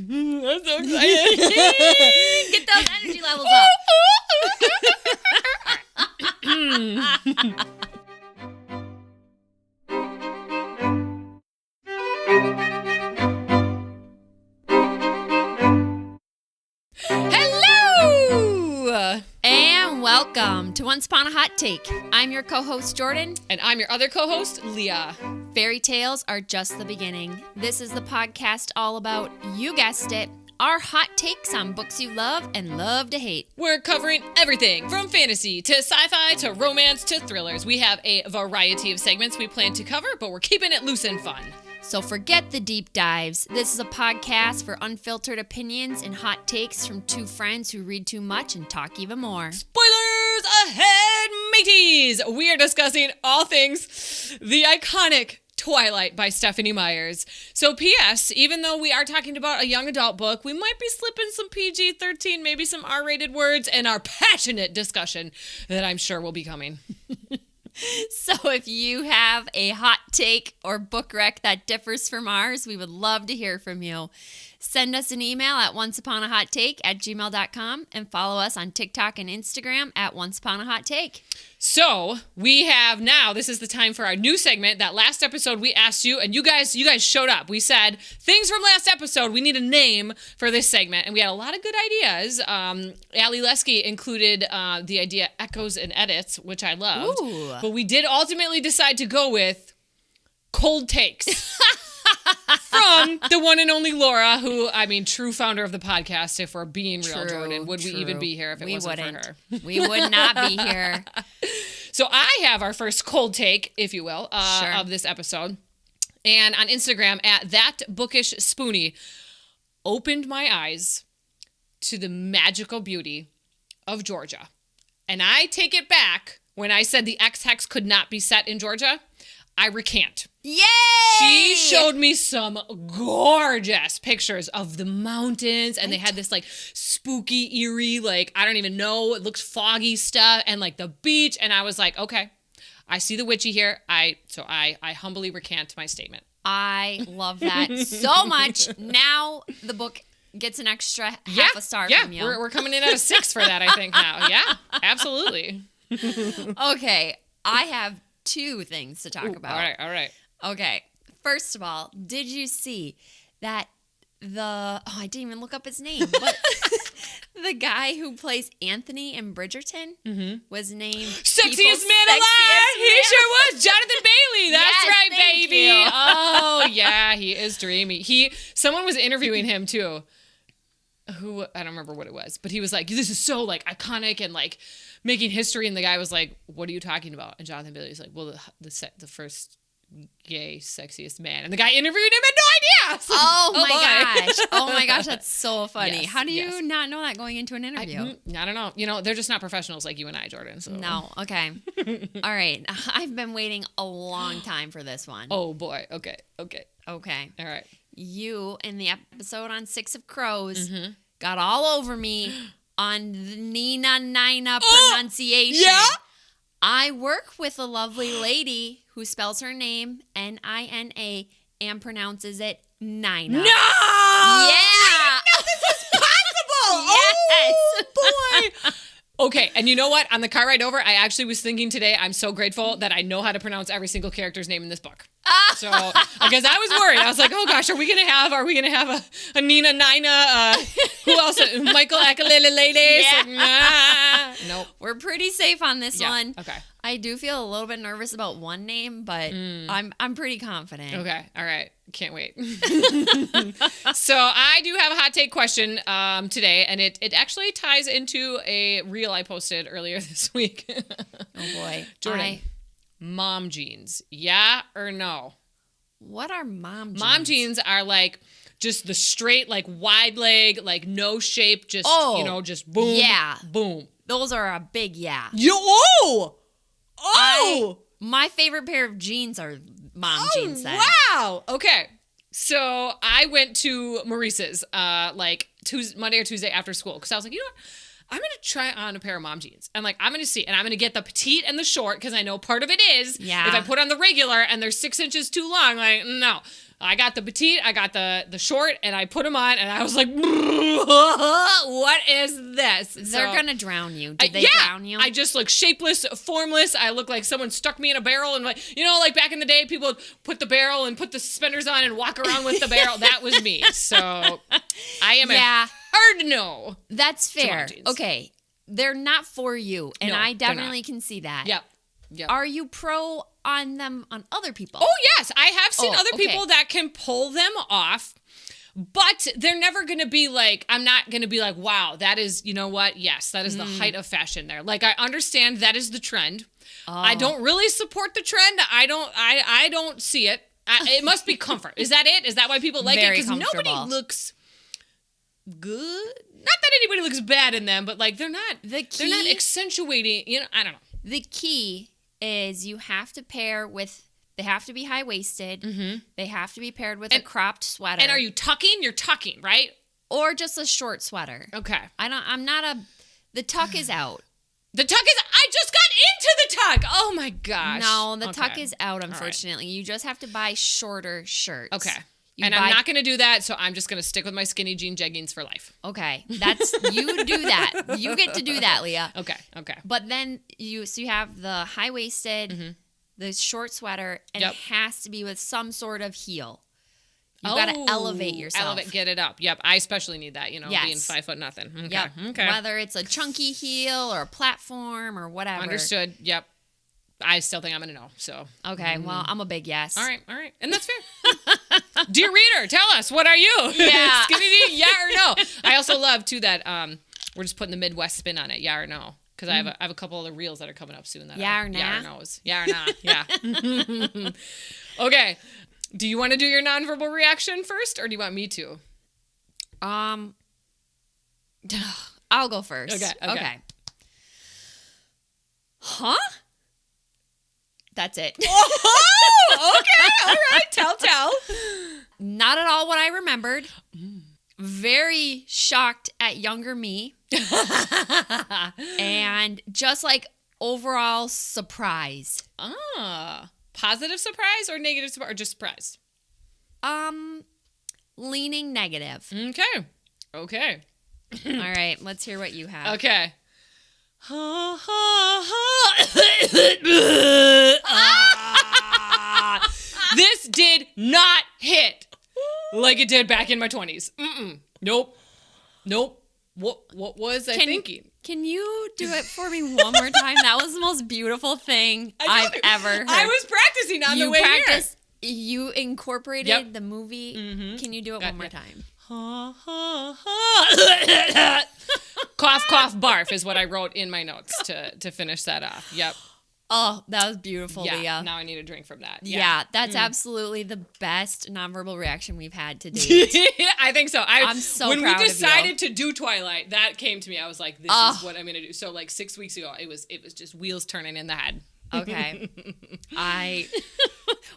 I'm so excited. Get those energy levels up. Hello! And welcome to Once Upon a Hot Take. I'm your co-host, Jordan. And I'm your other co-host, Leah. Fairy tales are just the beginning. This is the podcast all about, you guessed it, our hot takes on books you love and love to hate. We're covering everything from fantasy to sci-fi to romance to thrillers. We have a variety of segments we plan to cover, but we're keeping it loose and fun. So forget the deep dives. This is a podcast for unfiltered opinions and hot takes from two friends who read too much and talk even more. Spoilers ahead, mateys! We are discussing all things the iconic Twilight by Stephanie Myers. So P.S., even though we are talking about a young adult book, we might be slipping some PG-13, maybe some R-rated words in our passionate discussion that I'm sure will be coming. So if you have a hot take or book rec that differs from ours, we would love to hear from you. Send us an email at onceuponahot.take@gmail.com and follow us on TikTok and Instagram at onceuponahot.take. So we have now, this is the time for our new segment. That last episode we asked you, and you guys showed up. We said, things from last episode, we need a name for this segment. And we had a lot of good ideas. Allie Lesky included the idea Echoes and Edits, which I loved. Ooh. But we did ultimately decide to go with Cold Takes. From the one and only Laura, who, I mean, true founder of the podcast, if we're being real, Jordan. Would we even be here if it wasn't for her? We would not be here. So I have our first cold take, if you will, Sure. of this episode. And on Instagram, at ThatBookishSpoonie, opened my eyes to the magical beauty of Georgia. And I take it back when I said the X-Hex could not be set in Georgia. I recant. Yay! She showed me some gorgeous pictures of the mountains, and they had this like spooky, eerie, like, I don't even know, it looks foggy stuff, and like the beach, and I was like, okay, I see the witchy here. I humbly recant my statement. I love that so much. Now the book gets an extra half a star from you. We're coming in at a 6 for that, I think, now. Yeah, absolutely. Okay, I have two things to talk about. All right. Okay, first of all, did you see that I didn't even look up his name, but the guy who plays Anthony in Bridgerton was named Sexiest Man alive! He sure was! Jonathan Bailey! That's Yes, right, thank baby! you. Oh, yeah, he is dreamy. Someone was interviewing him, too. I don't remember what it was, but he was like, this is so, like, iconic and, like, making history, and the guy was like, what are you talking about? And Jonathan Bailey was like, well, the first gay sexiest man, and the guy interviewed him had no idea. So, Oh my gosh, that's so funny. Yes, How do you not know that going into an interview? I don't know. You know, they're just not professionals like you and I, Jordan. So. No. Okay. All right. I've been waiting a long time for this one. Oh boy. Okay. Okay. All right. You, in the episode on Six of Crows, got all over me on the Nina pronunciation. Yeah? I work with a lovely lady who spells her name Nina and pronounces it Nina. No! Yeah! I didn't know this was possible! Yes! Oh, boy! Okay, and you know what? On the car ride over, I actually was thinking today, I'm so grateful that I know how to pronounce every single character's name in this book. So, because I was worried. I was like, oh gosh, are we gonna have a Nina, who else? Michael Akalele? Yeah. Nope. We're pretty safe on this one. Okay. I do feel a little bit nervous about one name, but I'm pretty confident. Okay. All right. Can't wait. So I do have a hot take question today, and it actually ties into a reel I posted earlier this week. Oh boy. Jordan, mom jeans, yeah or no? What are mom jeans? Mom jeans are like just the straight, like wide leg, like no shape, just, just boom, Yeah. boom. Those are a big yeah. My favorite pair of jeans are mom jeans then. Wow. Okay. So I went to Maurice's Monday or Tuesday after school because I was like, you know what? I'm going to try on a pair of mom jeans. And like, I'm going to see, and I'm going to get the petite and the short because I know part of it is if I put on the regular and they're 6 inches too long, like, no. I got the petite, I got the short, and I put them on, and I was like, what is this? They're going to drown you. Did they drown you? I just look shapeless, formless. I look like someone stuck me in a barrel, and like, you know, like back in the day, people would put the barrel and put the suspenders on and walk around with the barrel. That was me. So I am hard no. That's fair. Okay. They're not for you, and I definitely can see that. Yep. Are you pro on them on other people? Oh, yes. I have seen other people that can pull them off, but they're never going to be like, I'm not going to be like, wow, that is, you know what? Yes, that is the height of fashion there. Like, I understand that is the trend. I don't really support the trend. I don't see it. It must be comfort. Is that it? Is that why people like it? Because nobody looks good. Not that anybody looks bad in them, but like they're not accentuating, you know, I don't know. The key is you have to pair with, they have to be high-waisted. Mm-hmm. They have to be paired with a cropped sweater. And are you tucking? You're tucking, right? Or just a short sweater. Okay. The tuck is out. The tuck is, I just got into the tuck. Oh my gosh. No, the tuck is out, unfortunately. Right. You just have to buy shorter shirts. Okay. I'm not going to do that, so I'm just going to stick with my skinny jean jeggings for life. Okay. You do that. You get to do that, Leah. Okay. But then you have the high-waisted, the short sweater, and it has to be with some sort of heel. You got to elevate yourself. Get it up. Yep. I especially need that, you know, being 5 foot nothing. Okay. Yep. Okay. Whether it's a chunky heel or a platform or whatever. Understood. Yep. I still think I'm going to know, so. Okay, well, I'm a big yes. All right. And that's fair. Dear reader, tell us, what are you? Yeah. Skinny jean, yeah or no? I also love, too, that we're just putting the Midwest spin on it, yeah or no? Because I have a couple of the reels that are coming up soon. That yeah or nah? Yeah or no's. Yeah or nah, yeah. Okay. Do you want to do your nonverbal reaction first, or do you want me to? I'll go first. Okay. Huh? That's it. Oh, okay. All right. Tell. Not at all what I remembered. Very shocked at younger me. And just like overall surprise. Positive surprise or negative surprise or just surprise? Leaning negative. Okay. All right. Let's hear what you have. Okay. This did not hit like it did back in my 20s. Nope. What was I thinking? Can you do it for me one more time? That was the most beautiful thing I've ever heard. I was practicing on the way here. You incorporated the movie. Mm-hmm. Can you do it one more time? Cough, cough, barf is what I wrote in my notes to finish that off. Yep. Oh, that was beautiful, yeah, Leah. Now I need a drink from that. Yeah, that's absolutely the best nonverbal reaction we've had to date. I think so. I'm so proud of you. When we decided to do Twilight, that came to me. I was like, this is what I'm going to do. So like 6 weeks ago, it was just wheels turning in the head. Okay.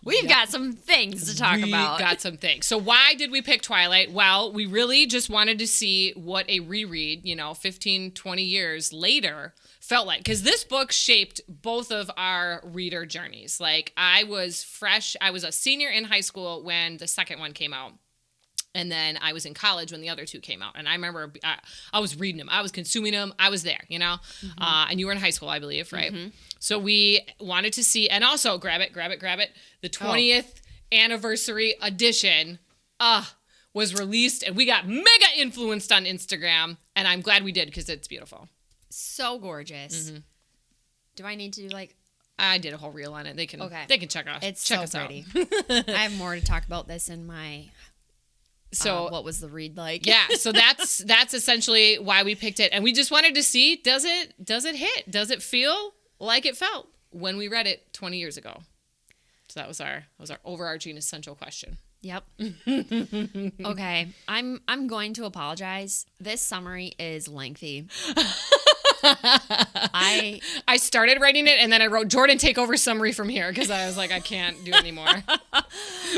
We've got some things to talk about. Got some things. So why did we pick Twilight? Well, we really just wanted to see what a reread, 15, 20 years later felt like. Because this book shaped both of our reader journeys. Like, I was fresh. I was a senior in high school when the second one came out. And then I was in college when the other two came out. And I remember I was reading them. I was consuming them. I was there, Mm-hmm. And you were in high school, I believe, right? Mm-hmm. So we wanted to see, and also grab it. The 20th anniversary edition was released, and we got mega influenced on Instagram. And I'm glad we did, because it's beautiful. So gorgeous. Mm-hmm. Do I need to do I did a whole reel on it. They can check us. It's check so us pretty. out. I have more to talk about this in my... So what was the read like? Yeah, so that's essentially why we picked it, and we just wanted to see, does it hit? Does it feel like it felt when we read it 20 years ago? So that was our overarching essential question. Yep. Okay, I'm going to apologize. This summary is lengthy. I started writing it, and then I wrote, Jordan, take over summary from here, because I was like, I can't do it anymore.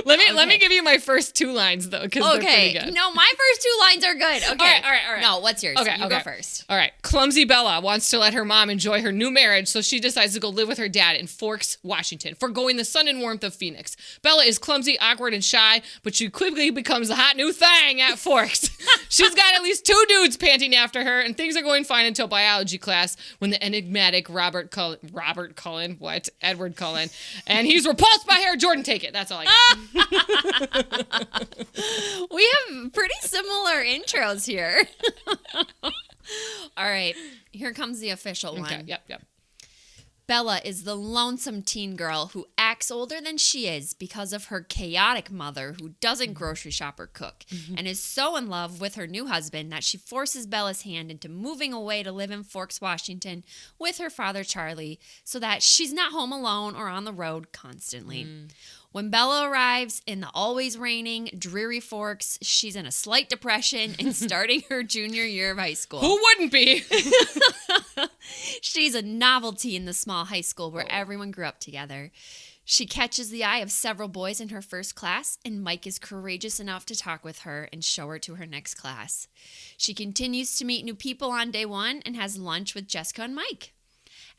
Let me give you my first 2 lines, though, because they're pretty good. No, my first 2 lines are good. Okay. All right. No, what's yours? Okay, you go first. All right. Clumsy Bella wants to let her mom enjoy her new marriage, so she decides to go live with her dad in Forks, Washington, foregoing the sun and warmth of Phoenix. Bella is clumsy, awkward, and shy, but she quickly becomes the hot new thing at Forks. She's got at least 2 dudes panting after her, and things are going fine until biology class, when the enigmatic Edward Cullen, and he's repulsed by her. Jordan, take it. That's all I got. We have pretty similar intros here. All right, here comes the official one. Okay, yep. Bella is the lonesome teen girl who acts older than she is because of her chaotic mother who doesn't grocery shop or cook, and is so in love with her new husband that she forces Bella's hand into moving away to live in Forks, Washington with her father, Charlie, so that she's not home alone or on the road constantly. When Bella arrives in the always raining, dreary Forks, she's in a slight depression and starting her junior year of high school. Who wouldn't be? She's a novelty in the small high school where everyone grew up together. She catches the eye of several boys in her first class, and Mike is courageous enough to talk with her and show her to her next class. She continues to meet new people on day 1 and has lunch with Jessica and Mike.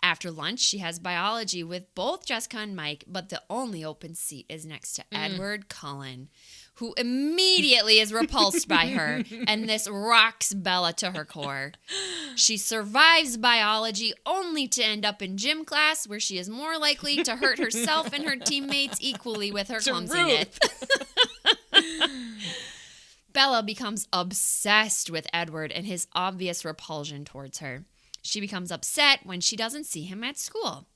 After lunch, she has biology with both Jessica and Mike, but the only open seat is next to Edward Cullen, who immediately is repulsed by her, and this rocks Bella to her core. She survives biology only to end up in gym class, where she is more likely to hurt herself and her teammates equally with her clumsiness. Bella becomes obsessed with Edward and his obvious repulsion towards her. She becomes upset when she doesn't see him at school.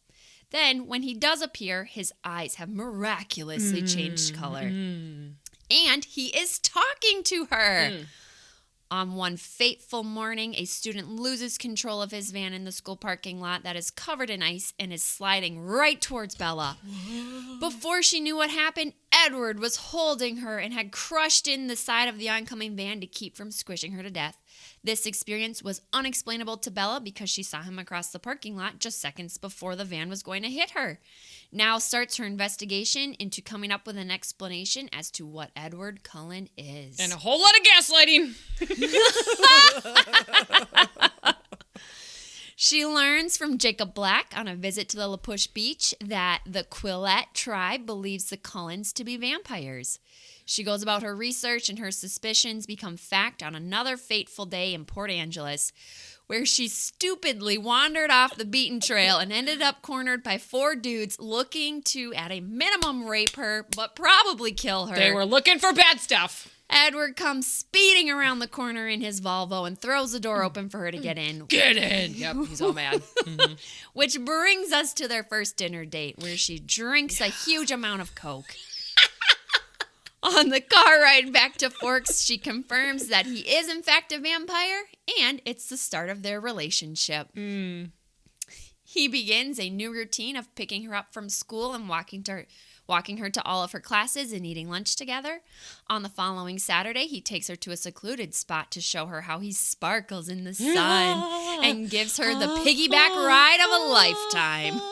Then, when he does appear, his eyes have miraculously changed color. And he is talking to her. On one fateful morning, a student loses control of his van in the school parking lot that is covered in ice and is sliding right towards Bella. Before she knew what happened, Edward was holding her and had crushed in the side of the oncoming van to keep from squishing her to death. This experience was unexplainable to Bella because she saw him across the parking lot just seconds before the van was going to hit her. Now starts her investigation into coming up with an explanation as to what Edward Cullen is. And a whole lot of gaslighting. She learns from Jacob Black on a visit to the La Push Beach that the Quillette tribe believes the Cullens to be vampires. She goes about her research, and her suspicions become fact on another fateful day in Port Angeles, where she stupidly wandered off the beaten trail and ended up cornered by 4 dudes looking to, at a minimum, rape her, but probably kill her. They were looking for bad stuff. Edward comes speeding around the corner in his Volvo and throws the door open for her to get in. Get in! Yep, he's all mad. Which brings us to their first dinner date, where she drinks a huge amount of Coke. On the car ride back to Forks, she confirms that he is in fact a vampire, and it's the start of their relationship. He begins a new routine of picking her up from school and walking her to all of her classes and eating lunch together. On the following Saturday, he takes her to a secluded spot to show her how he sparkles in the sun and gives her the piggyback ride of a lifetime.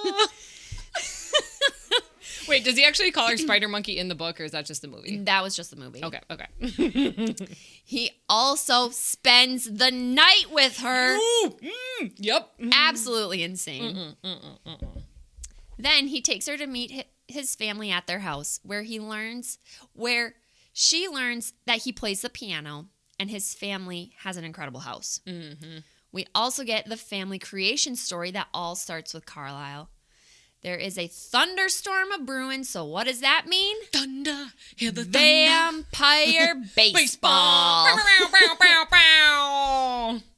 Wait, does he actually call her Spider Monkey in the book, or is that just the movie? That was just the movie. Okay. He also spends the night with her. Yep. Absolutely insane. Then he takes her to meet his family at their house, where she learns that he plays the piano, and his family has an incredible house. We also get the family creation story that all starts with Carlisle. There is a thunderstorm a-brewing, so what does that mean? Thunder, hear the thunder. Vampire baseball.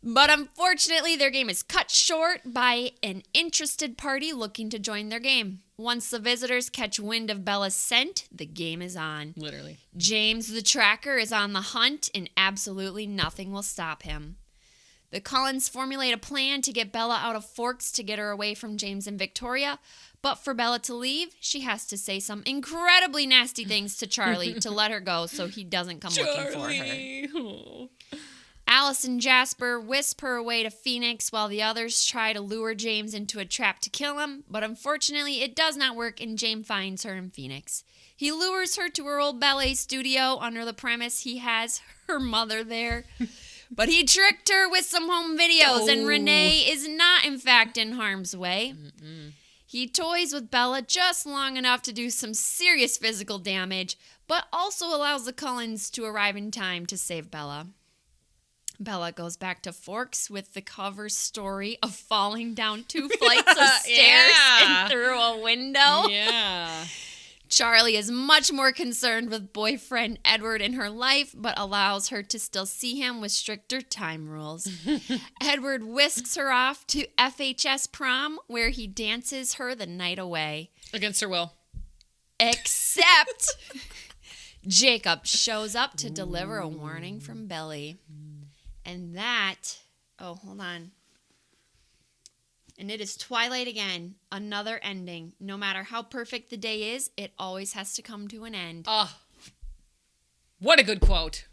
But unfortunately, their game is cut short by an interested party looking to join their game. Once the visitors catch wind of Bella's scent, the game is on. Literally. James the tracker is on the hunt, and absolutely nothing will stop him. The Cullens formulate a plan to get Bella out of Forks to get her away from James and Victoria, but for Bella to leave, she has to say some incredibly nasty things to Charlie to let her go so he doesn't come looking for her. Alice and Jasper wisp her away to Phoenix while the others try to lure James into a trap to kill him, but unfortunately it does not work and James finds her in Phoenix. He lures her to her old ballet studio under the premise he has her mother there. But he tricked her with some home videos, and Renee is not, in fact, in harm's way. Mm-mm. He toys with Bella just long enough to do some serious physical damage, but also allows the Cullens to arrive in time to save Bella. Bella goes back to Forks with the cover story of falling down 2 flights of stairs and through a window. Yeah. Charlie is much more concerned with boyfriend Edward in her life, but allows her to still see him with stricter time rules. Edward whisks her off to FHS prom, where he dances her the night away. Against her will. Except Jacob shows up to deliver a warning from Billy. And that, hold on. And it is Twilight again, another ending. No matter how perfect the day is, it always has to come to an end. Oh, what a good quote.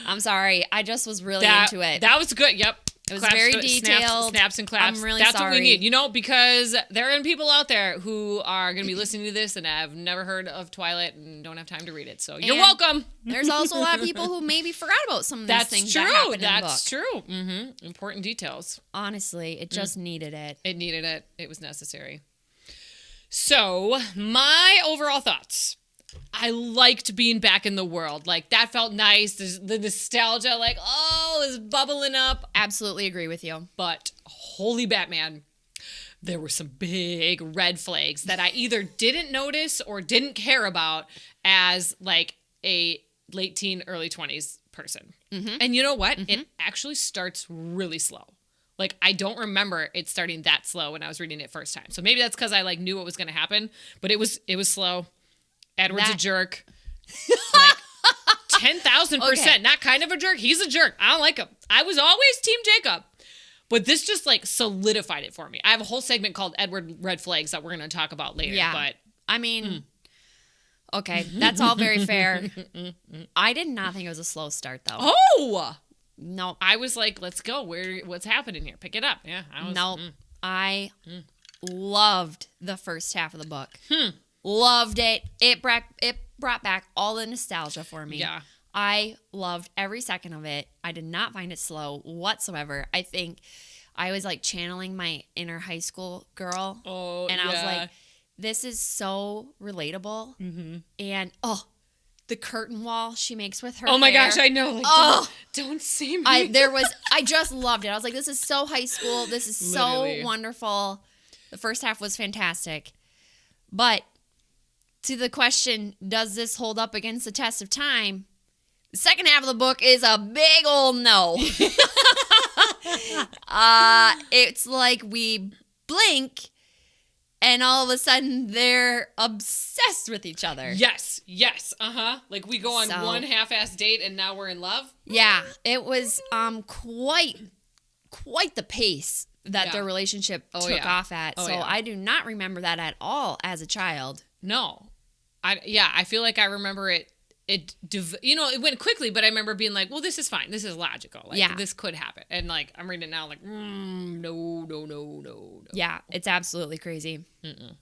I'm sorry. I just was really into it. That was good. Yep. It was very detailed. Snaps and claps. I'm really That's sorry. what we need. Because there are people out there who are going to be listening to this and have never heard of Twilight and don't have time to read it. So you're welcome. There's also a lot of people who maybe forgot about some of these things that happened in the book. That's true. Mm-hmm. Important details. Honestly, it just needed it. It needed it. It was necessary. So my overall thoughts. I liked being back in the world. Like, that felt nice. There's the nostalgia, like, is bubbling up. Absolutely agree with you. But holy Batman, there were some big red flags that I either didn't notice or didn't care about as, like, a late teen, early 20s person. Mm-hmm. And you know what? Mm-hmm. It actually starts really slow. Like, I don't remember it starting that slow when I was reading it first time. So maybe that's because I, like, knew what was going to happen. But it was slow. Edward's a jerk. Like, 10,000%. Okay. Not kind of a jerk. He's a jerk. I don't like him. I was always Team Jacob. But this just, like, solidified it for me. I have a whole segment called Edward Red Flags that we're going to talk about later. Yeah. But I mean, okay, that's all very fair. I did not think it was a slow start, though. Oh! No. I was like, let's go. What's happening here? Pick it up. Yeah. I loved the first half of the book. Loved it. It brought back all the nostalgia for me. Yeah. I loved every second of it. I did not find it slow whatsoever. I think I was like channeling my inner high school girl. Oh, and I was like, this is so relatable. Mm-hmm. And the curtain wall she makes with her Oh my hair. gosh, I know. Like, don't see me. I just loved it. I was like, this is so high school. This is so wonderful. The first half was fantastic. But to the question, does this hold up against the test of time? The second half of the book is a big old no. It's like we blink and all of a sudden they're obsessed with each other. Yes. Like we go on one half-ass date and now we're in love. Yeah, it was quite the pace that their relationship took off at. I do not remember that at all as a child. No. I feel like I remember it went quickly, but I remember being like, well, this is fine. This is logical. Like, this could happen. And, like, I'm reading it now, like, no. Yeah, it's absolutely crazy. Mm-mm.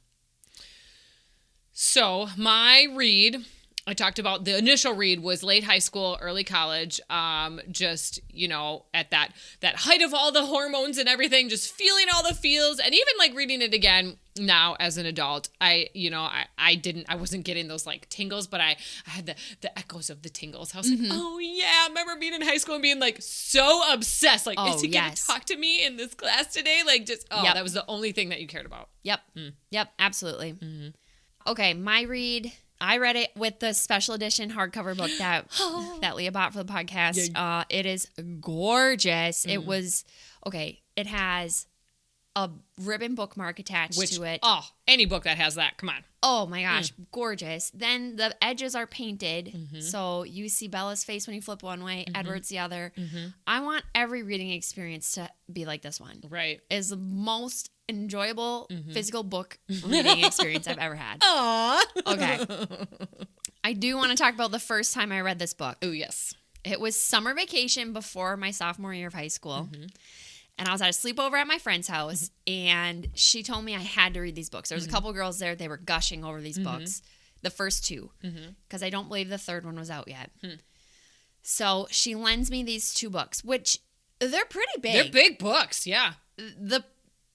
So, my read, I talked about the initial read was late high school, early college, just, at that height of all the hormones and everything, just feeling all the feels, and even, like, reading it again now as an adult, I wasn't getting those like tingles, but I had the echoes of the tingles. I was like, oh yeah, I remember being in high school and being like so obsessed. Like, is he gonna talk to me in this class today? Like, just that was the only thing that you cared about. Yep. Yep, absolutely. Okay, my read, I read it with the special edition hardcover book that Leah bought for the podcast. Yeah. It is gorgeous. It was it has a ribbon bookmark attached to it. Oh, any book that has that. Come on. Oh my gosh, gorgeous. Then the edges are painted. So you see Bella's face when you flip one way, Edward's the other. I want every reading experience to be like this one. Right. It's the most enjoyable physical book reading experience I've ever had. Aww. Okay. I do want to talk about the first time I read this book. Oh, yes. It was summer vacation before my sophomore year of high school. And I was at a sleepover at my friend's house, and she told me I had to read these books. There was a couple girls there. They were gushing over these books, the first two, because I don't believe the third one was out yet. So she lends me these 2 books, which they're pretty big. They're big books, yeah. They're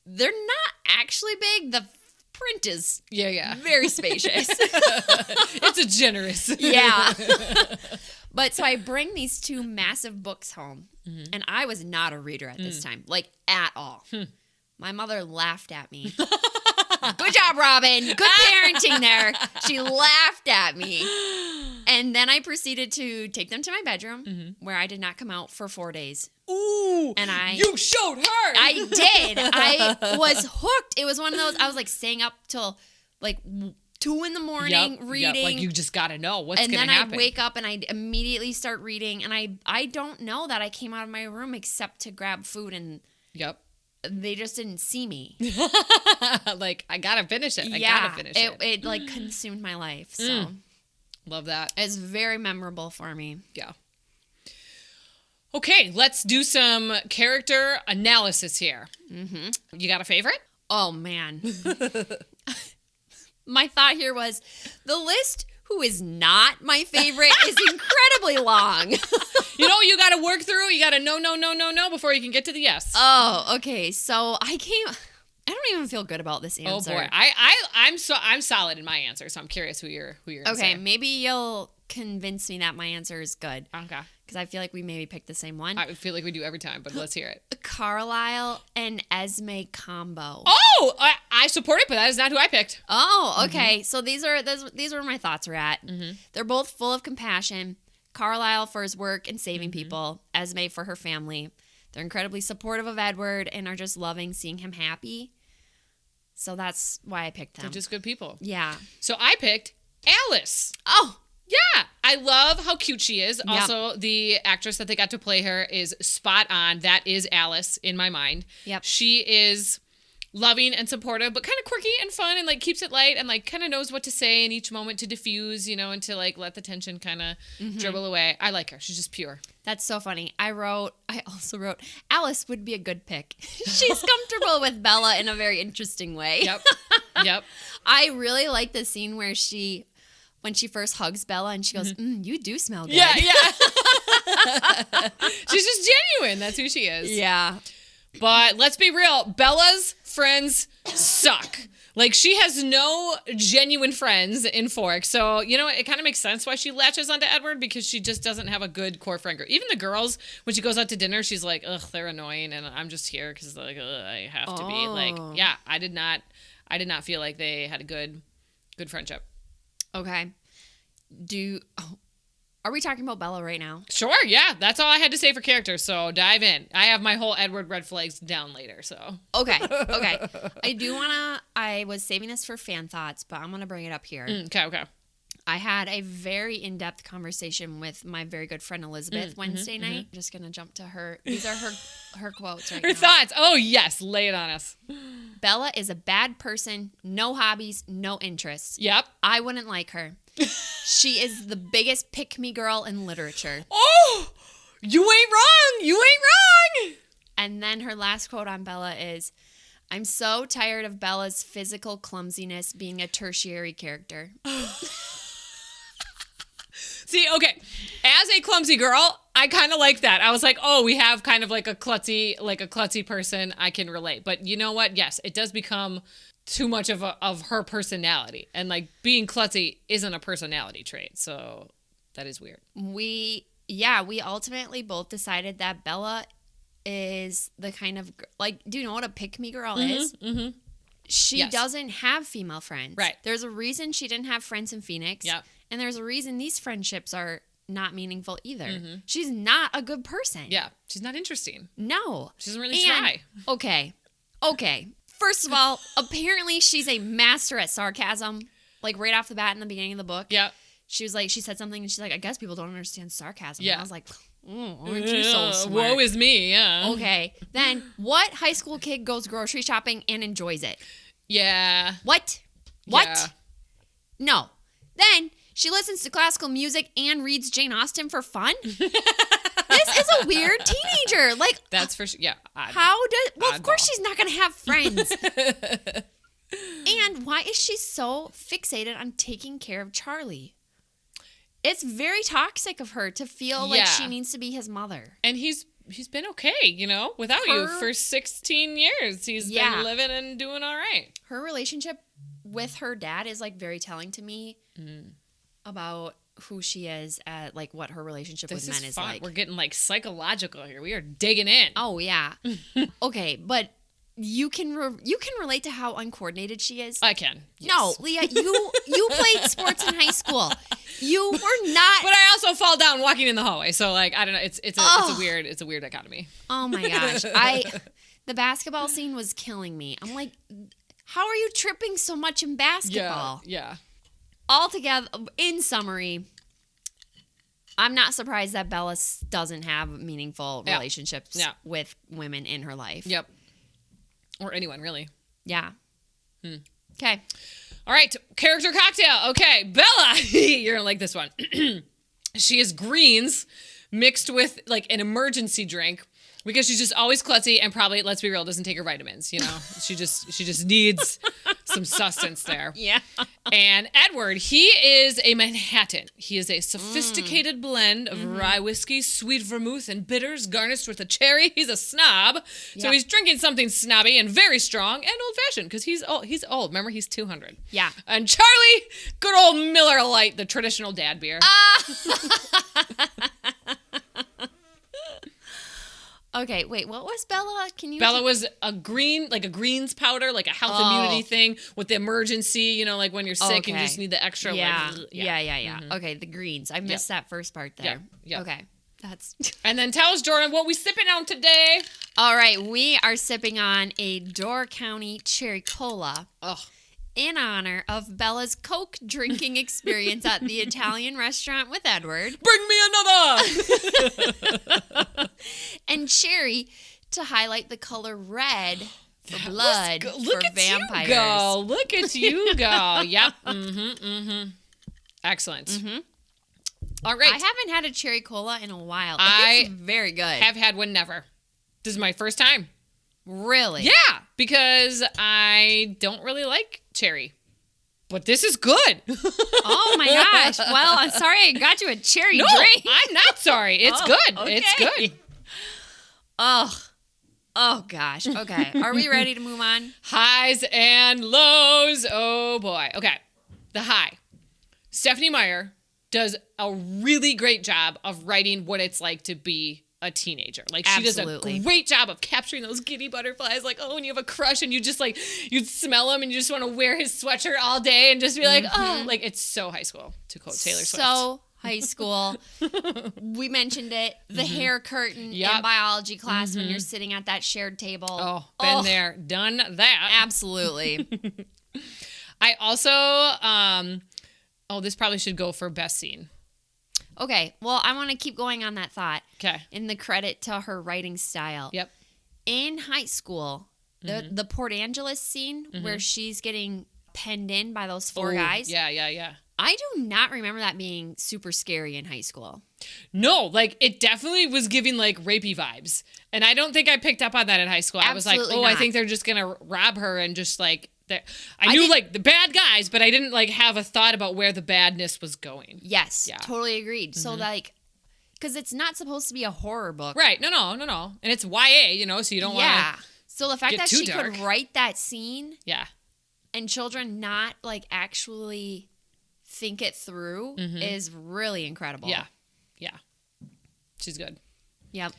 not actually big. The print is very spacious. It's a generous. Yeah. But so I bring these 2 massive books home, and I was not a reader at this time, like at all. My mother laughed at me. Good job, Robin. Good parenting there. She laughed at me. And then I proceeded to take them to my bedroom, where I did not come out for 4 days. Ooh, and you showed her. I did. I was hooked. It was one of those, I was like staying up till like 2 in the morning reading. Like you just got to know what's going to happen. And then I'd wake up and I'd immediately start reading. And I don't know that I came out of my room except to grab food, and they just didn't see me. Like, I got to finish it. I got to finish it. It like consumed my life. So love that. It's very memorable for me. Yeah. Okay, let's do some character analysis here. You got a favorite? Oh, man. My thought here was the list who is not my favorite is incredibly long. You know what you got to work through? You got to no before you can get to the yes. Oh, okay. So I don't even feel good about this answer. Oh boy, I'm solid in my answer, so I'm curious who you're gonna say. Maybe you'll convince me that my answer is good. Okay. Because I feel like we maybe picked the same one. I feel like we do every time, but let's hear it. Carlisle and Esme combo. Oh, I support it, but that is not who I picked. Oh, okay. So these are where my thoughts are at. They're both full of compassion. Carlisle for his work and saving people. Esme for her family. They're incredibly supportive of Edward and are just loving seeing him happy. So that's why I picked them. They're just good people. Yeah. So I picked Alice. Oh. Yeah. I love how cute she is. Yep. Also, the actress that they got to play her is spot on. That is Alice in my mind. Yep. She is loving and supportive, but kind of quirky and fun, and like keeps it light, and like kind of knows what to say in each moment to diffuse, and to like let the tension kind of dribble away. I like her. She's just pure. That's so funny. I also wrote, Alice would be a good pick. She's comfortable with Bella in a very interesting way. Yep. I really like the scene where when she first hugs Bella and she goes, you do smell good. Yeah. She's just genuine. That's who she is. Yeah. But let's be real. Bella's friends suck. Like, she has no genuine friends in Fork. So, it kind of makes sense why she latches onto Edward, because she just doesn't have a good core friend group. Even the girls, when she goes out to dinner, she's like, ugh, they're annoying, and I'm just here because like, I have to be. Like, yeah, I did not feel like they had a good friendship. Okay. Are we talking about Bella right now? Sure, yeah. That's all I had to say for characters, so dive in. I have my whole Edward red flags down later, so. Okay. I was saving this for fan thoughts, but I'm going to bring it up here. Okay. I had a very in-depth conversation with my very good friend Elizabeth Wednesday night. I'm just going to jump to her. These are her quotes right now. Her thoughts. Oh, yes. Lay it on us. Bella is a bad person, no hobbies, no interests. Yep. I wouldn't like her. She is the biggest pick-me girl in literature. Oh, you ain't wrong. And then her last quote on Bella is, I'm so tired of Bella's physical clumsiness being a tertiary character. See, okay, as a clumsy girl, I kind of like that. I was like, oh, we have kind of like a klutzy person. I can relate. But you know what? Yes, it does become too much of her personality, and like being klutzy isn't a personality trait, so that is weird. We ultimately both decided that Bella is the kind of, like, do you know what a pick-me girl is? She doesn't have female friends. Right. There's a reason she didn't have friends in Phoenix. Yep. And there's a reason these friendships are not meaningful either. She's not a good person. Yeah. She's not interesting. No. She doesn't really try. Okay. First of all, apparently she's a master at sarcasm. Like right off the bat in the beginning of the book. Yeah. She said something and she's like, I guess people don't understand sarcasm. Yeah. And I was like, aren't you so smart? Woe is me, yeah. Okay. Then what high school kid goes grocery shopping and enjoys it? Yeah. What? Yeah. No. Then She listens to classical music and reads Jane Austen for fun. This is a weird teenager. Like, that's for sure. Yeah. Of course she's not going to have friends. And why is she so fixated on taking care of Charlie? It's very toxic of her to feel like she needs to be his mother. And he's been okay, without you for 16 years. He's been living and doing all right. Her relationship with her dad is like very telling to me about who she is, at like what her relationship with men is like. We're getting like psychological here. We are digging in. Oh yeah. Okay, but you can relate to how uncoordinated she is. I can. Yes. No, Leah, you played sports in high school. You were not. But I also fall down walking in the hallway. So like I don't know. It's a weird dichotomy. Oh my gosh. The basketball scene was killing me. I'm like, how are you tripping so much in basketball? Yeah. Altogether, in summary, I'm not surprised that Bella doesn't have meaningful relationships with women in her life. Yep. Or anyone, really. Yeah. Okay. All right. Character cocktail. Okay. Bella. You're going to like this one. She has greens mixed with like an emergency drink because she's just always klutzy and probably, let's be real, doesn't take her vitamins. She just needs some sustenance there. Yeah. And Edward, he is a Manhattan. He is a sophisticated blend of rye whiskey, sweet vermouth, and bitters garnished with a cherry. He's a snob. So he's drinking something snobby and very strong and old-fashioned because he's old. Remember, he's 200. Yeah. And Charlie, good old Miller Lite, the traditional dad beer. Okay, wait, what was Bella? Bella was a greens powder, like a health immunity thing with the emergency, like when you're sick and you just need the extra. Yeah. Okay, the greens. I missed that first part there. Yeah. Okay, that's. And then tell us, Jordan, what we sipping on today? All right, we are sipping on a Door County Cherry Cola. Oh. In honor of Bella's Coke drinking experience at the Italian restaurant with Edward. Bring me another! And cherry to highlight the color red for blood for vampires. Look at you go. Yep. Excellent. All right. I haven't had a cherry cola in a while. It's very good. Have had one never. This is my first time. Really? Yeah, because I don't really like cherry. But this is good. Oh my gosh. Well, I'm sorry I got you a cherry drink. I'm not sorry. It's good. Okay. It's good. Oh gosh. Okay. Are we ready to move on? Highs and lows. Oh boy. Okay. The high. Stephanie Meyer does a really great job of writing what it's like to be a teenager. Like she does a great job of capturing those giddy butterflies. Like, when you have a crush and you just like, you'd smell him and you just want to wear his sweatshirt all day and just be like, like it's so high school, to quote Taylor Swift. So high school. We mentioned it. The hair curtain in biology class when you're sitting at that shared table. Oh, been there, done that. Absolutely. I also, this probably should go for best scene. Okay, well, I want to keep going on that thought. Okay. In the credit to her writing style. Yep. In high school, the Port Angeles scene where she's getting penned in by those four guys. Yeah. I do not remember that being super scary in high school. No, like it definitely was giving like rapey vibes. And I don't think I picked up on that in high school. Absolutely I was like, not. I think they're just going to rob her and just like... I knew like the bad guys, but I didn't like have a thought about where the badness was going. Yes, totally agreed. So like, because it's not supposed to be a horror book. Right, no. And it's YA, so you don't want to... Yeah. So the fact that she dark. could write that scene... Yeah. And children not like actually think it through is really incredible. Yeah. She's good. Yep.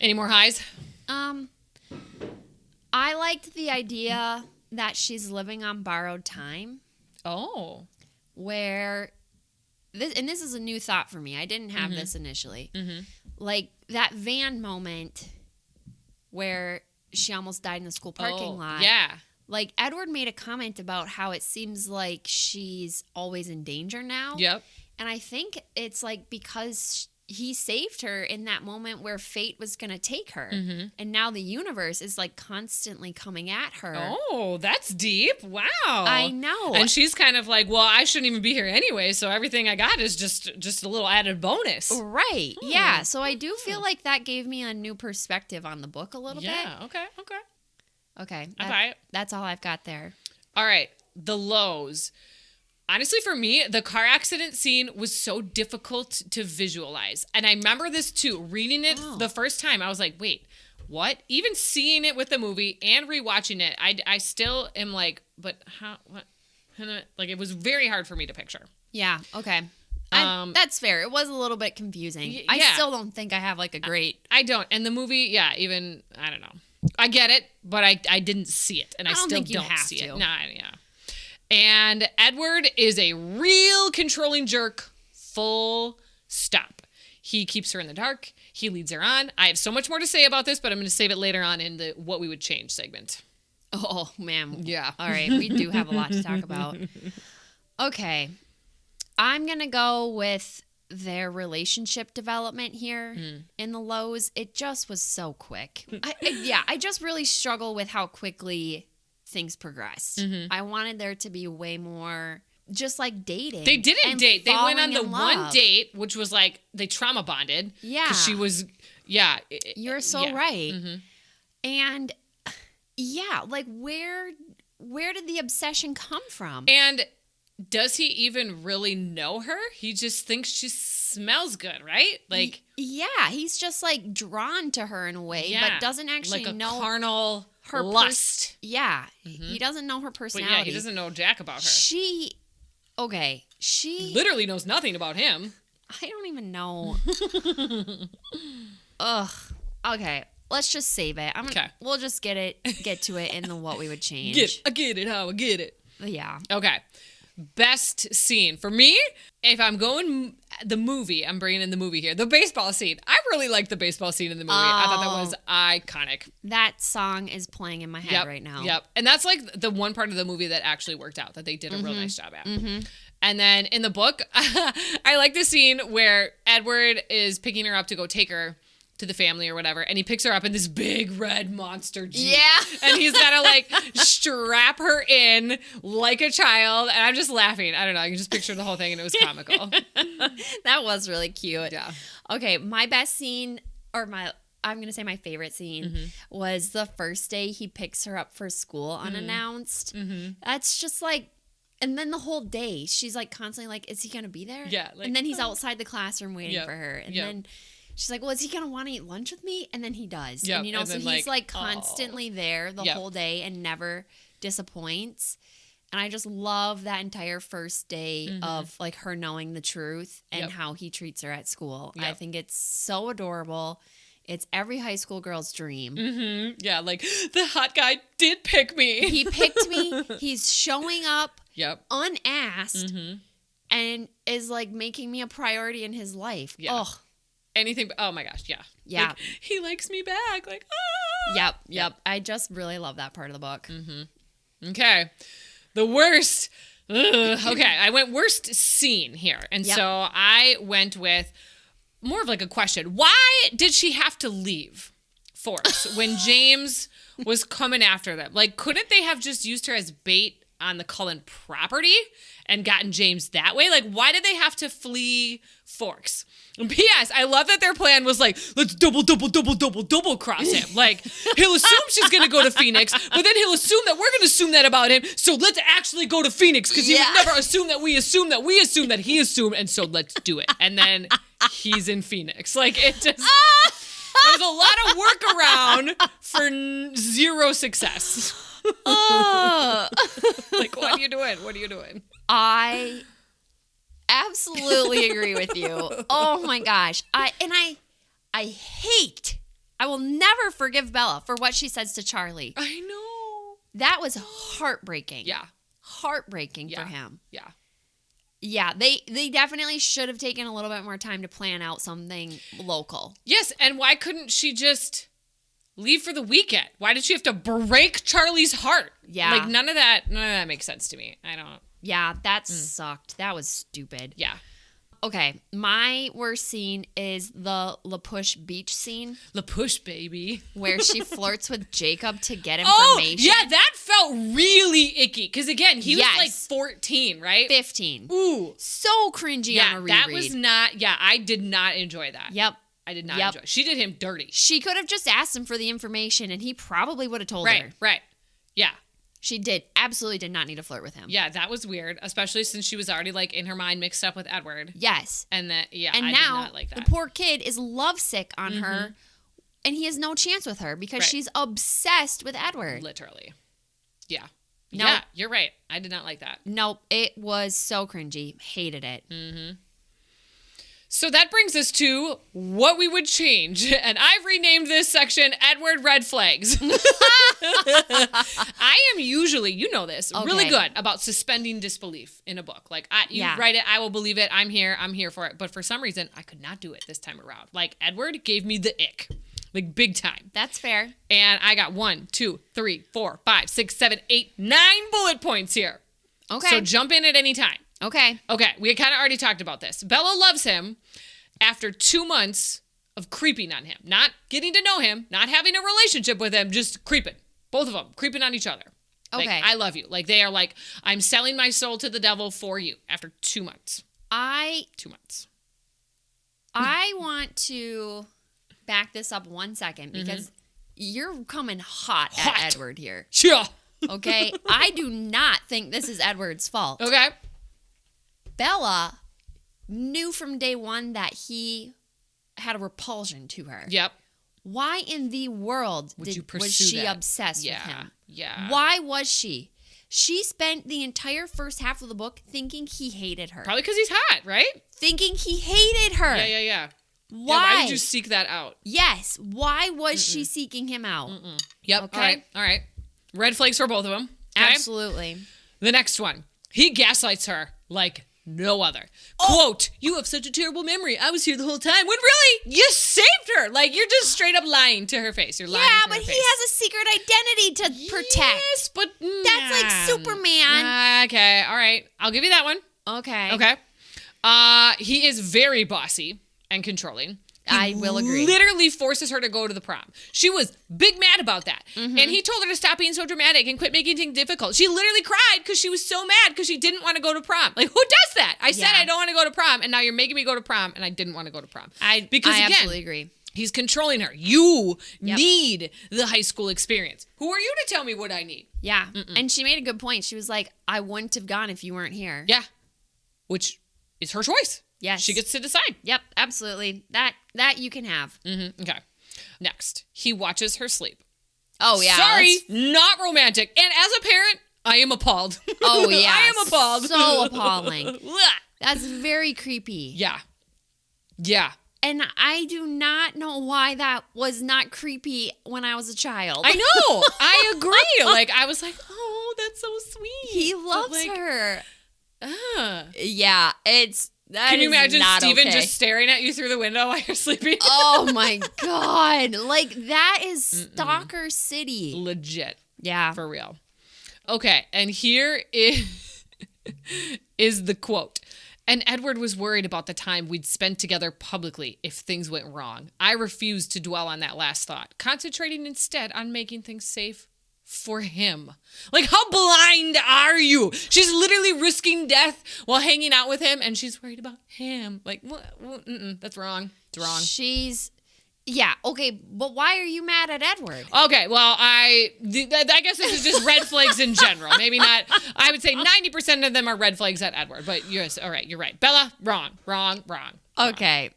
Any more highs? I liked the idea that she's living on borrowed time. Oh. Where this is a new thought for me. I didn't have this initially. Like that van moment where she almost died in the school parking lot. Yeah. Like Edward made a comment about how it seems like she's always in danger now. Yep. And I think it's like because he saved her in that moment where fate was going to take her. Mm-hmm. And now the universe is like constantly coming at her. Oh, that's deep. Wow. I know. And she's kind of like, well, I shouldn't even be here anyway, so everything I got is just a little added bonus. Right. Yeah. So I do feel like that gave me a new perspective on the book a little bit. Yeah. Okay. Okay. I buy it. That's all I've got there. All right. The lows. Honestly, for me, the car accident scene was so difficult to visualize. And I remember this too. Reading it the first time, I was like, wait, what? Even seeing it with the movie and rewatching it, I still am like, but how, what? Like, it was very hard for me to picture. Yeah. Okay. That's fair. It was a little bit confusing. I still don't think I have like a great... I don't. And the movie, I don't know. I get it, but I didn't see it. And I still don't see it. Nah, yeah. And Edward is a real controlling jerk, full stop. He keeps her in the dark. He leads her on. I have so much more to say about this, but I'm going to save it later on in the what we would change segment. Oh, man. Yeah. All right. We do have a lot to talk about. Okay. I'm going to go with their relationship development here in the lows. It just was so quick. I just really struggle with how quickly things progressed. I wanted there to be way more just like dating. They didn't date. They went on the one date, which was like they trauma bonded. Yeah. Because she was, You're so right. And like where did the obsession come from? And does he even really know her? He just thinks she smells good, right? Like, he's just like drawn to her in a way, but doesn't actually like a know carnal her lust. He doesn't know her personality. But he doesn't know jack about her. She literally knows nothing about him. I don't even know. Ugh. Okay. Let's just save it. We'll just get to it in the what we would change. I get it. How I get it. Yeah. Okay. Best scene for me, if I'm going the movie, I'm bringing in the movie here. The baseball scene. I really liked the baseball scene in the movie. I thought that was iconic. That song is playing in my head right now. Yep. And that's like the one part of the movie that actually worked out, that they did a real nice job at. And then in the book, I like the scene where Edward is picking her up to go take her to the family or whatever, and he picks her up in this big red monster Jeep. Yeah. And he's gotta like strap her in like a child, and I'm just laughing. I don't know, I can just picture the whole thing, and it was comical. That was really cute. Yeah. Okay, my best scene, I'm gonna say my favorite scene, was the first day he picks her up for school unannounced. That's just like, and then the whole day she's like constantly like, is he gonna be there? Yeah. Like, and then he's outside the classroom waiting for her, and then she's like, well, is he going to want to eat lunch with me? And then he does. Yep. And, so he's like constantly there the whole day and never disappoints. And I just love that entire first day of like her knowing the truth and how he treats her at school. I think it's so adorable. It's every high school girl's dream. Yeah, like the hot guy did pick me. He picked me. He's showing up unasked and is like making me a priority in his life. Yeah. Oh. Anything, oh my gosh, yeah. Like, he likes me back, like, Yep. I just really love that part of the book. Okay. The worst, okay, I went worst scene here. And so I went with more of like a question. Why did she have to leave Forks when James was coming after them? Like, couldn't they have just used her as bait on the Cullen property and gotten James that way? Like, why did they have to flee Forks? And P.S. I love that their plan was like, let's double cross him. Like, he'll assume she's going to go to Phoenix, but then he'll assume that we're going to assume that about him. So let's actually go to Phoenix, because he would never assume that we assume that we assume that he assumed. And so let's do it. And then he's in Phoenix. Like, it just, there was a lot of workaround for zero success. Like, what are you doing? What are you doing? I absolutely agree with you. Oh my gosh. I will never forgive Bella for what she says to Charlie. I know. That was heartbreaking. Yeah. Heartbreaking for him. Yeah. Yeah, they definitely should have taken a little bit more time to plan out something local. Yes, and why couldn't she just leave for the weekend? Why did she have to break Charlie's heart? Yeah. Like, none of that makes sense to me. I don't. Yeah, that sucked. That was stupid. Yeah. Okay. My worst scene is the La Push beach scene La Push, baby. where she flirts with Jacob to get Oh, information. yeah, that felt really icky. Because, again, he was Yes. like 14, right? 15. Ooh. So cringy on a reread. that was not, I did not enjoy that. Yep. I did not enjoy it. She did him dirty. She could have just asked him for the information and he probably would have told her. Right. Yeah. She absolutely did not need to flirt with him. Yeah, that was weird, especially since she was already like in her mind mixed up with Edward. Yes. And that, And I now did not like that. the poor kid is lovesick on her and he has no chance with her because she's obsessed with Edward. Literally. Yeah. Nope. Yeah, you're right. I did not like that. Nope. It was so cringy. Hated it. So that brings us to what we would change. And I've renamed this section Edward Red Flags. I am usually, you know this, really good about suspending disbelief in a book. Like, you write it, I will believe it. I'm here for it. But for some reason, I could not do it this time around. Like, Edward gave me the ick. Like, big time. That's fair. And I got 1, 2, 3, 4, 5, 6, 7, 8, 9 bullet points here. Okay. So jump in at any time. Okay. Okay, we kind of already talked about this. Bella loves him after 2 months of creeping on him. Not getting to know him, not having a relationship with him, just creeping. Both of them, creeping on each other. Okay. Like, I love you. Like, they are like, I'm selling my soul to the devil for you after 2 months. 2 months. I want to back this up 1 second because you're coming hot at Edward here. Sure. Okay? I do not think this is Edward's fault. Okay. Bella knew from day one that he had a repulsion to her. Yep. Why in the world was she that? obsessed with him? Yeah. Why was she? She spent the entire first half of the book thinking he hated her. Probably because he's hot, right? Thinking he hated her. Yeah. Why? Yeah, why did you seek that out? Yes. Why was she seeking him out? Yep. Okay. All right. Red flags for both of them. Okay? Absolutely. The next one. He gaslights her like no other. Quote, you have such a terrible memory. I was here the whole time. When really, you saved her. Like, you're just straight up lying to her face. You're lying to her but face. he has a secret identity to protect. Yes, but That's like Superman. Okay, all right. I'll give you that one. Okay. Okay. He is very bossy and controlling. I will agree. Literally forces her to go to the prom. She was big mad about that. And he told her to stop being so dramatic and quit making things difficult. She literally cried because she was so mad because she didn't want to go to prom. Like, who does that? I said I don't want to go to prom, and now you're making me go to prom, and I didn't want to go to prom. Because I again, absolutely agree. He's controlling her. You need the high school experience. Who are you to tell me what I need? Yeah. And she made a good point. She was like, I wouldn't have gone if you weren't here. Yeah. Which is her choice. Yes. She gets to decide. Yep, absolutely. That you can have. Okay. Next, he watches her sleep. Oh, yeah. Sorry, not romantic. And as a parent, I am appalled. Oh, yeah. I am appalled. So appalling. That's very creepy. Yeah. Yeah. And I do not know why that was not creepy when I was a child. I know. I agree. Like, I was like, oh, that's so sweet. He loves her. Uh. Yeah, Can you imagine Steven okay. just staring at you through the window while you're sleeping? Oh my God. Like, that is Stalker City. Legit. Yeah. For real. Okay, and here is the quote. And Edward was worried about the time we'd spent together publicly if things went wrong. I refused to dwell on that last thought, concentrating instead on making things safe for him. Like, how blind are you? She's literally risking death while hanging out with him, and she's worried about him. Like, that's wrong. It's wrong. Yeah, okay, but why are you mad at Edward? Okay, well, I guess this is just red flags in general. Maybe not. I would say 90% of them are red flags at Edward, but yes, all right, you're right. Bella, wrong. Okay.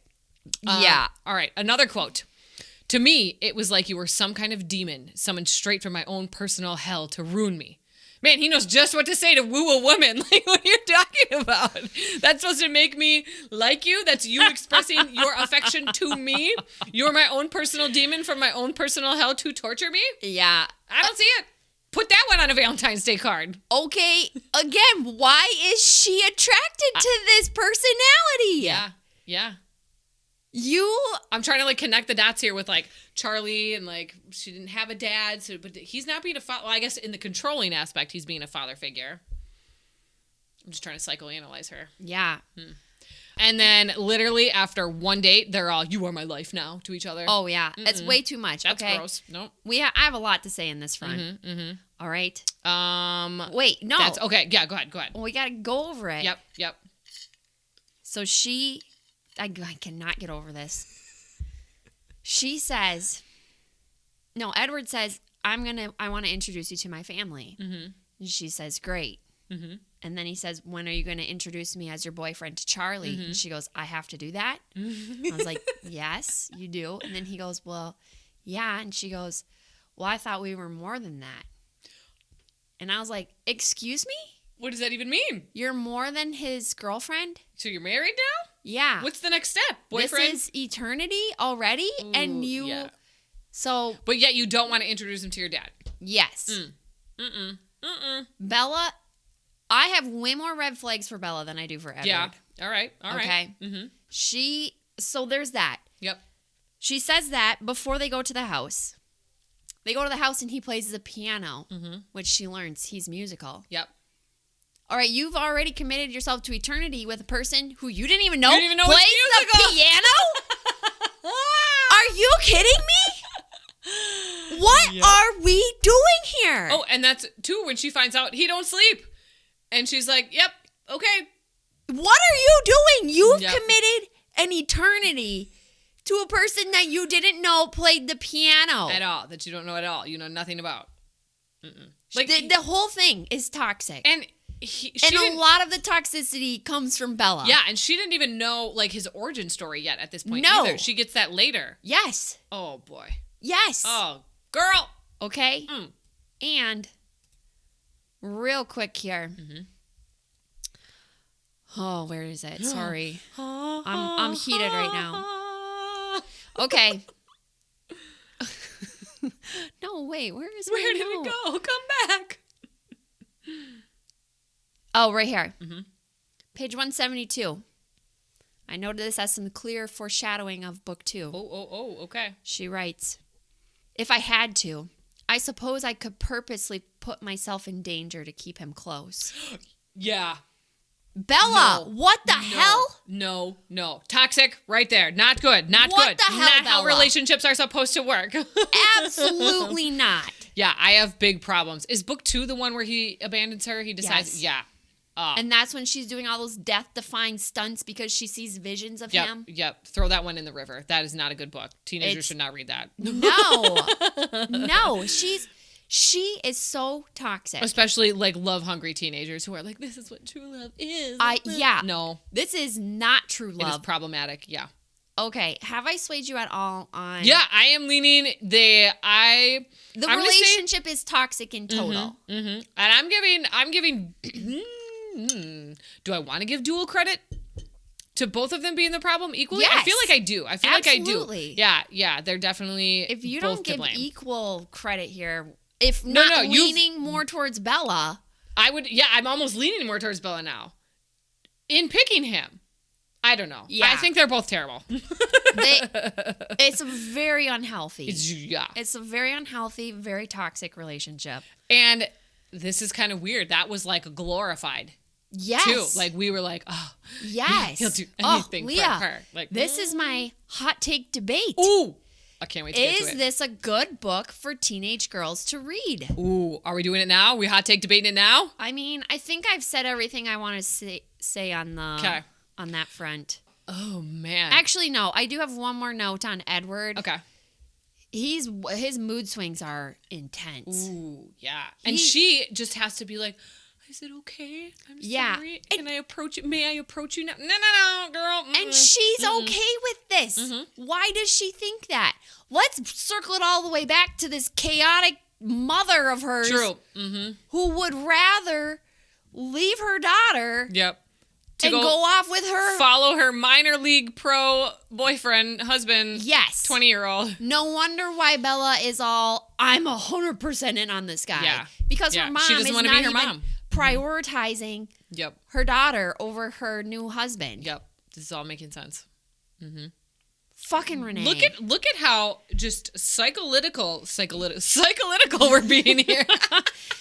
Yeah. All right, another quote. To me, it was like you were some kind of demon summoned straight from my own personal hell to ruin me. Man, he knows just what to say to woo a woman. Like, what are you talking about? That's supposed to make me like you? That's you expressing your affection to me? You're my own personal demon from my own personal hell to torture me? Yeah. I don't see it. Put that one on a Valentine's Day card. Okay, again, why is she attracted to this personality? Yeah. I'm trying to, like, connect the dots here with, like, Charlie and, like, she didn't have a dad, but he's not being a father. Well, I guess in the controlling aspect, he's being a father figure. I'm just trying to psychoanalyze her. Yeah. And then literally after one date, they're all, you are my life now to each other. Oh, yeah. It's way too much. That's okay? gross. Nope. I have a lot to say in this front. All right. Wait, no. That's okay. Yeah, go ahead. Well, we got to go over it. Yep. So I cannot get over this. She says, no, Edward says, I want to introduce you to my family. And she says, great. And then he says, when are you going to introduce me as your boyfriend to Charlie? And she goes, I have to do that? I was like, yes, you do. And then he goes, well, yeah. And she goes, well, I thought we were more than that. And I was like, excuse me? What does that even mean? You're more than his girlfriend? So you're married now? Yeah. What's the next step? Boyfriend? This is eternity already? Ooh, and you... Yeah. So... But yet you don't want to introduce him to your dad. Yes. Bella... I have way more red flags for Bella than I do for Edward. Yeah. All right. Okay. So there's that. Yep. She says that before they go to the house. They go to the house and he plays the piano, which she learns he's musical. Yep. All right, you've already committed yourself to eternity with a person who you didn't even know, plays the piano? Are you kidding me? What are we doing here? Oh, and that's too when she finds out he don't sleep. And she's like, yep, okay. What are you doing? You've committed an eternity to a person that you didn't know played the piano. At all. That you don't know at all. You know nothing about. Like the whole thing is toxic. And a lot of the toxicity comes from Bella. Yeah, and she didn't even know like his origin story yet at this point either. She gets that later. Yes. Oh, boy. Yes. Oh, girl. Okay. And real quick here. Oh, where is it? Sorry. I'm heated right now. Okay. No, wait. Where did it go? Come back. Oh, right here. Page 172. I noted this as some clear foreshadowing of book 2. Oh, okay. She writes, if I had to, I suppose I could purposely put myself in danger to keep him close. Yeah. Bella, what the hell? No. Toxic right there. Not good. Not what good. The hell, not Bella? How relationships are supposed to work. Absolutely not. Yeah, I have big problems. Is book 2 the one where he abandons her? He decides, yes. Yeah. And that's when she's doing all those death-defying stunts because she sees visions of him? Yep. Throw that one in the river. That is not a good book. Teenagers should not read that. No. She is so toxic. Especially like love-hungry teenagers who are like, this is what true love is. Yeah. No. This is not true love. It is problematic. Yeah. Okay. Have I swayed you at all on... Yeah, I am leaning... The relationship is toxic in total. And I'm giving... Do I want to give dual credit to both of them being the problem equally? Yes. I feel like I do. Absolutely. Yeah, they're definitely if you both don't give blame. Equal credit here, if not leaning more towards Bella, I would. Yeah, I'm almost leaning more towards Bella now. In picking him, I don't know. Yeah. I think they're both terrible. It's very unhealthy. It's a very unhealthy, very toxic relationship. And this is kind of weird. That was like glorified. Yes. Too. Like we were like, oh, yes, he'll do anything Leah, for her. Like this is my hot take debate. Ooh, I can't wait to get to it. Is this a good book for teenage girls to read? Ooh, are we doing it now? We hot take debating it now? I mean, I think I've said everything I want to say on that front. Oh man. Actually, no. I do have one more note on Edward. Okay. His mood swings are intense. Ooh, yeah. And she just has to be like, is it okay? I'm sorry. Can I approach it? May I approach you now? No, girl. And she's okay with this. Why does she think that? Let's circle it all the way back to this chaotic mother of hers. True. Who would rather leave her daughter and go off with her. Follow her minor league pro boyfriend, husband. Yes. 20-year-old. No wonder why Bella is all, I'm 100% in on this guy. Yeah. Because her mom she doesn't is want to not be her even mom. Prioritizing her daughter over her new husband. Yep. This is all making sense. Fucking Renee. Look at how just psycholytical we're being here.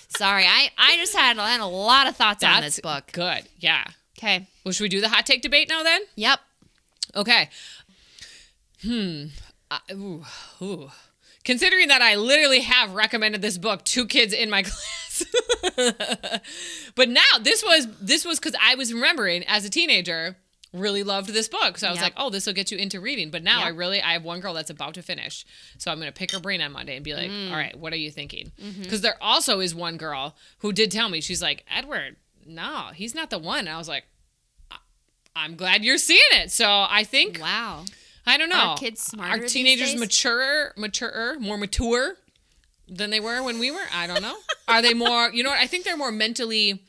Sorry, I just had a lot of thoughts on this book. Good. Yeah. Okay. Well, should we do the hot take debate now then? Yep. Okay. Considering that I literally have recommended this book to kids in my class. But now this was because I was remembering as a teenager, really loved this book. So I was like, oh, this will get you into reading. But now I have one girl that's about to finish. So I'm going to pick her brain on Monday and be like, all right, what are you thinking? Because there also is one girl who did tell me, she's like, Edward, no, he's not the one. And I was like, I'm glad you're seeing it. So I think, wow. I don't know. Are kids smarter Are teenagers these more mature than they were when we were? I don't know. Are they more, you know what? I think they're more mentally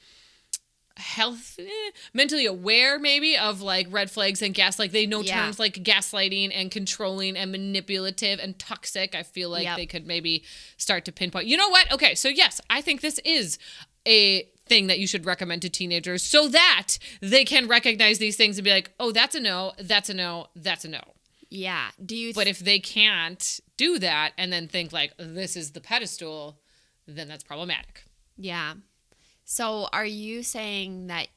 mentally aware maybe of like red flags and like they know terms like gaslighting and controlling and manipulative and toxic. I feel like they could maybe start to pinpoint. You know what? Okay, so yes, I think this is a thing that you should recommend to teenagers so that they can recognize these things and be like, oh, that's a no, that's a no, that's a no. Yeah. But if they can't do that and then think like this is the pedestal, then that's problematic. Yeah. So are you saying that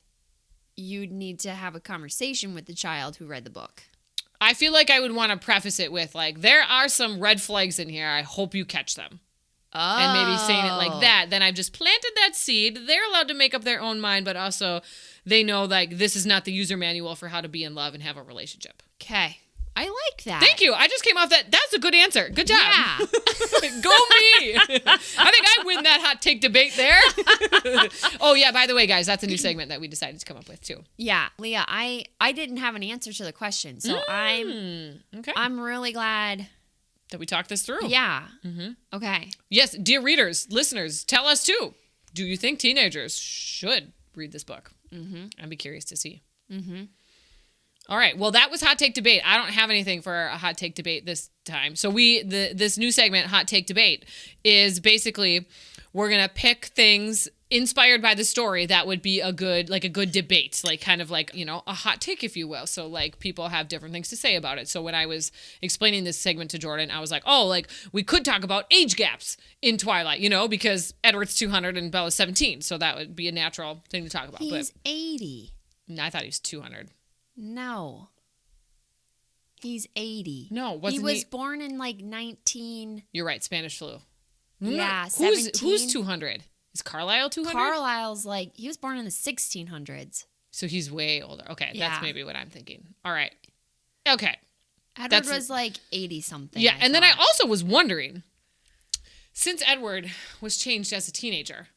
you'd need to have a conversation with the child who read the book? I feel like I would want to preface it with like, there are some red flags in here. I hope you catch them. Oh. And maybe saying it like that. Then I've just planted that seed. They're allowed to make up their own mind, but also they know like this is not the user manual for how to be in love and have a relationship. Okay. I like that. Thank you. I just came off that. That's a good answer. Good job. Yeah. Go me. I think I win that hot take debate there. Oh, yeah. By the way, guys, that's a new segment that we decided to come up with, too. Yeah. Leah, I didn't have an answer to the question. So I'm really glad that we talked this through. Yeah. Mm-hmm. Okay. Yes. Dear readers, listeners, tell us, too. Do you think teenagers should read this book? Mm-hmm. I'd be curious to see. Mm-hmm. All right. Well, that was Hot Take Debate. I don't have anything for a Hot Take Debate this time. So this new segment, Hot Take Debate, is basically we're going to pick things inspired by the story that would be a good debate, like kind of like, you know, a hot take, if you will. So like people have different things to say about it. So when I was explaining this segment to Jordan, I was like, oh, like we could talk about age gaps in Twilight, you know, because Edward's 200 and Bella's 17. So that would be a natural thing to talk about. He's 80. No, I thought he was 200. No. He's 80. No, wasn't he? He was born in like 19... You're right, Spanish flu. Yeah, 17. Who's 200? Is Carlisle 200? Carlisle's like, he was born in the 1600s. So he's way older. Okay, yeah. That's maybe what I'm thinking. All right. Okay. Edward was like 80-something. Yeah, and then I also was wondering, since Edward was changed as a teenager,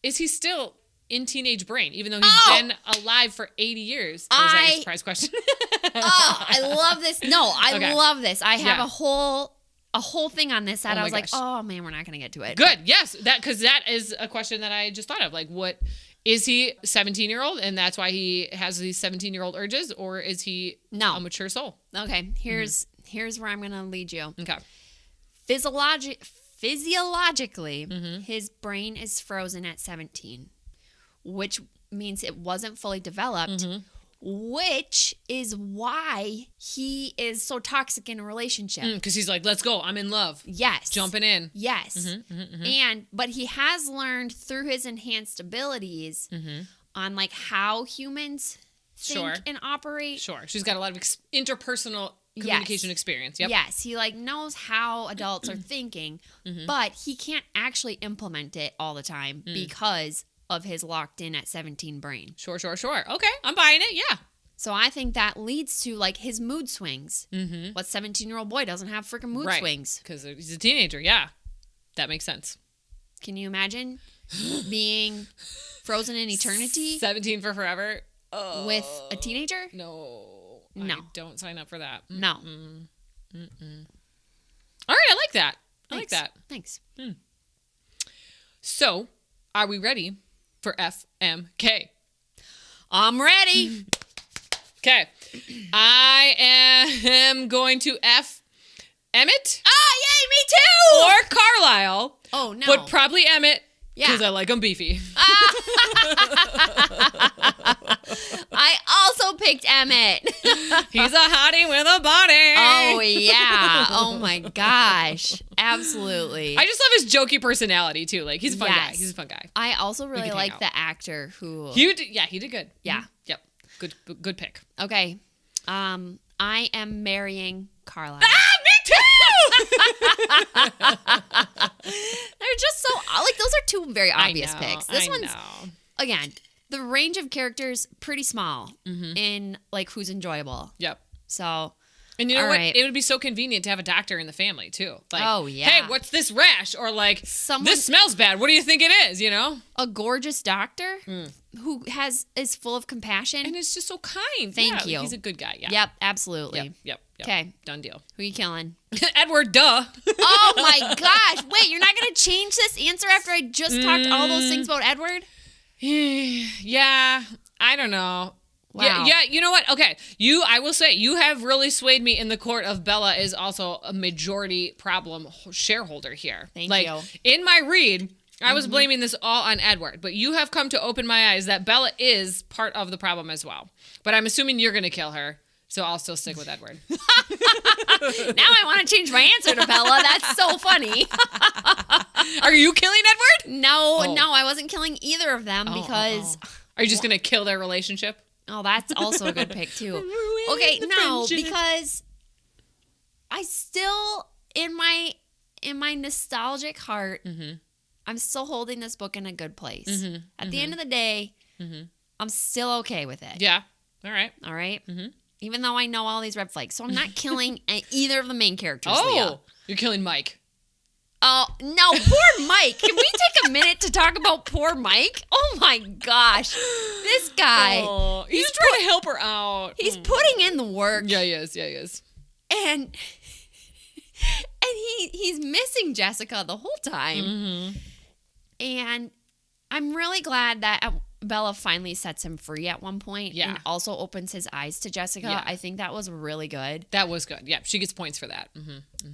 is he still in teenage brain, even though he's been alive for 80 years? Or was that your surprise question? I love this. No, I love this. I have a whole thing on this that I was like, oh man, we're not going to get to it. Good. Yes. Because that is a question that I just thought of. Like, what is he 17-year-old and that's why he has these 17-year-old urges, or is he a mature soul? Okay. Here's where I'm going to lead you. Okay. Physiologically, his brain is frozen at 17. Which means it wasn't fully developed, which is why he is so toxic in a relationship. Because he's like, let's go. I'm in love. Yes. Jumping in. Yes. But he has learned through his enhanced abilities on like how humans think and operate. Sure. She's got a lot of interpersonal communication experience. Yep. Yes. He like knows how adults are thinking, but he can't actually implement it all the time because of his locked in at 17 brain. Sure. Okay, I'm buying it, yeah. So I think that leads to like his mood swings. What 17-year-old boy doesn't have freaking mood swings? Because he's a teenager, yeah. That makes sense. Can you imagine being frozen in eternity? 17 for forever? With a teenager? No. I don't sign up for that. No. All right, I like that. I like that. Thanks. So, are we ready for FMK? I'm ready. Okay. I am going to F Emmett. Yay, me too. Or Carlisle. Oh, no. But probably Emmett. Yeah. Because I like him beefy. I also picked Emmett. He's a hottie with a body. Oh, yeah. Oh, my gosh. Absolutely. I just love his jokey personality, too. Like, he's a fun guy. He's a fun guy. I also really like the actor who... He did good. Yeah. Yep. Good pick. Okay. I am marrying Carlisle. Me too! They're just so, like, those are two very obvious picks. This one's, know. again, the range of characters pretty small in, like, who's enjoyable. Yep. So, and you know all what? right. It would be so convenient to have a doctor in the family, too. Like, oh, yeah. hey, what's this rash? Or like, this smells bad. What do you think it is, you know? A gorgeous doctor who is full of compassion. And is just so kind. Thank you. He's a good guy, yeah. Yep, absolutely. Yep. Okay. Done deal. Who are you killing? Edward, duh. Oh, my gosh. Wait, you're not going to change this answer after I just talked all those things about Edward? Yeah, I don't know. Wow. Yeah, you know what? Okay, I will say, you have really swayed me in the court of Bella is also a majority problem shareholder here. Thank like, you. In my read, I was blaming this all on Edward, but you have come to open my eyes that Bella is part of the problem as well. But I'm assuming you're going to kill her, so I'll still stick with Edward. Now I want to change my answer to Bella. That's so funny. Are you killing Edward? No, I wasn't killing either of them because... Are you just going to kill their relationship? Oh, that's also a good pick, too. Okay, no, because I still, in my nostalgic heart, I'm still holding this book in a good place. At the end of the day, I'm still okay with it. Yeah. All right. All right? Even though I know all these red flags. So I'm not killing either of the main characters, Leah. You're killing Mike. Oh, no, poor Mike. Can we take a minute to talk about poor Mike? Oh, my gosh. This guy. Oh, he's trying to help her out. He's putting in the work. Yeah, he is. And he's missing Jessica the whole time. And I'm really glad that Bella finally sets him free at one point and also opens his eyes to Jessica. Yeah. I think that was really good. That was good. Yeah, she gets points for that.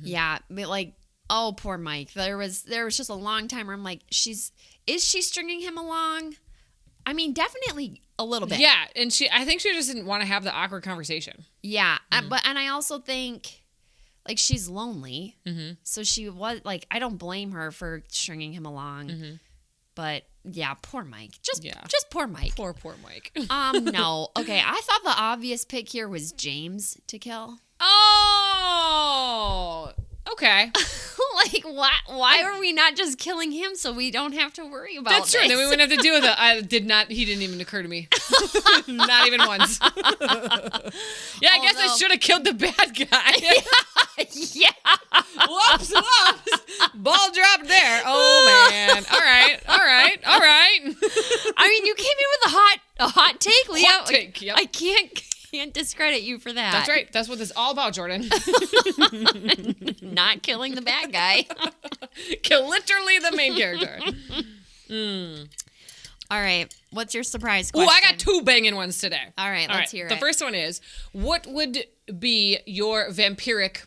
Yeah, but like, oh, poor Mike. There was just a long time where I'm like, is she stringing him along? I mean, definitely a little bit. Yeah, and I think she just didn't want to have the awkward conversation. Yeah, and I also think, like, she's lonely. So she was, like, I don't blame her for stringing him along. But, yeah, poor Mike. Just poor Mike. Poor Mike. No. Okay, I thought the obvious pick here was James to kill. Oh, okay. Like, why are we not just killing him so we don't have to worry about That's true. this? Then we wouldn't have to deal with it. He didn't even occur to me. Not even once. Yeah, I guess I should have killed the bad guy. Yeah. Whoops. Ball dropped there. Oh, man. All right. I mean, you came in with a hot take, Leah. Hot take, yep. I can't discredit you for that. That's right. That's what this is all about, Jordan. Not killing the bad guy. Kill literally the main character. All right. What's your surprise question? Oh, I got two banging ones today. All right. Let's hear it. The first one is, what would be your vampiric...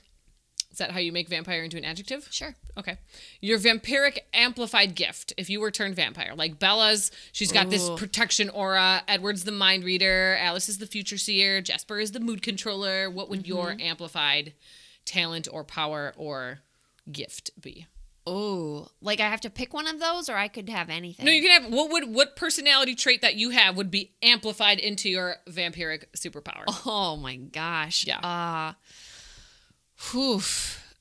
Is that how you make vampire into an adjective? Sure. Okay. Your vampiric amplified gift, if you were turned vampire. Like Bella's, she's got this protection aura. Edward's the mind reader. Alice is the future seer. Jasper is the mood controller. What would your amplified talent or power or gift be? Oh, like I have to pick one of those, or I could have anything? No, you can have, what personality trait that you have would be amplified into your vampiric superpower? Oh my gosh. Yeah. Oof.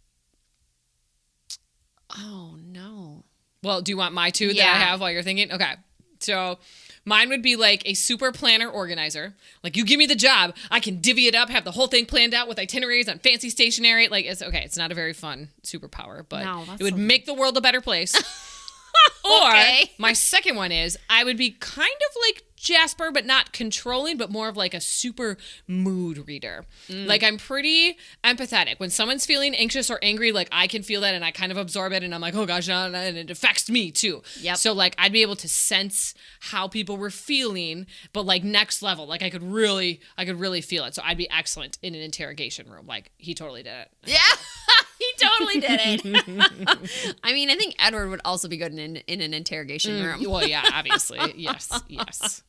Oh no. Well, do you want my two that I have while you're thinking? Okay. So mine would be like a super planner organizer. Like, you give me the job, I can divvy it up, have the whole thing planned out with itineraries on fancy stationery. Like, it's okay. It's not a very fun superpower, but it would make the world a better place. Or my second one is I would be kind of like Jasper, but not controlling, but more of like a super mood reader. Like, I'm pretty empathetic. When someone's feeling anxious or angry, like, I can feel that and I kind of absorb it and I'm like, oh gosh, and it affects me too. Yep. So like, I'd be able to sense how people were feeling, but like next level, like I could really feel it. So I'd be excellent in an interrogation room. Like, he totally did it. Yeah. He totally did it. I mean, I think Edward would also be good in an interrogation room. Well, yeah, obviously. Yes.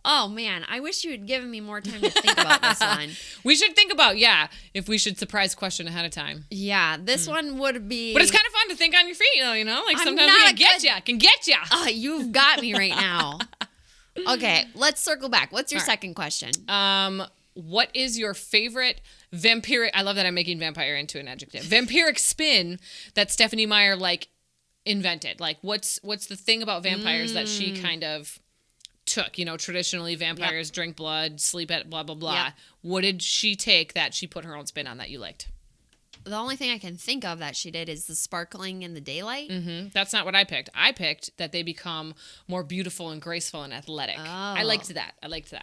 Oh, man. I wish you had given me more time to think about this one. We should think about, if we should surprise question ahead of time. Yeah, this one would be... But it's kind of fun to think on your feet, you know? Like, sometimes we can get you. You've got me right now. Okay, let's circle back. What's your All right. second question? What is your favorite vampiric? I love that I'm making vampire into an adjective. Vampiric spin that Stephanie Meyer invented. Like, what's the thing about vampires that she kind of took? Traditionally vampires drink blood, sleep at blah blah blah. Yep. What did she take that she put her own spin on that you liked? The only thing I can think of that she did is the sparkling in the daylight. Mm-hmm. That's not what I picked. I picked that they become more beautiful and graceful and athletic. Oh. I liked that.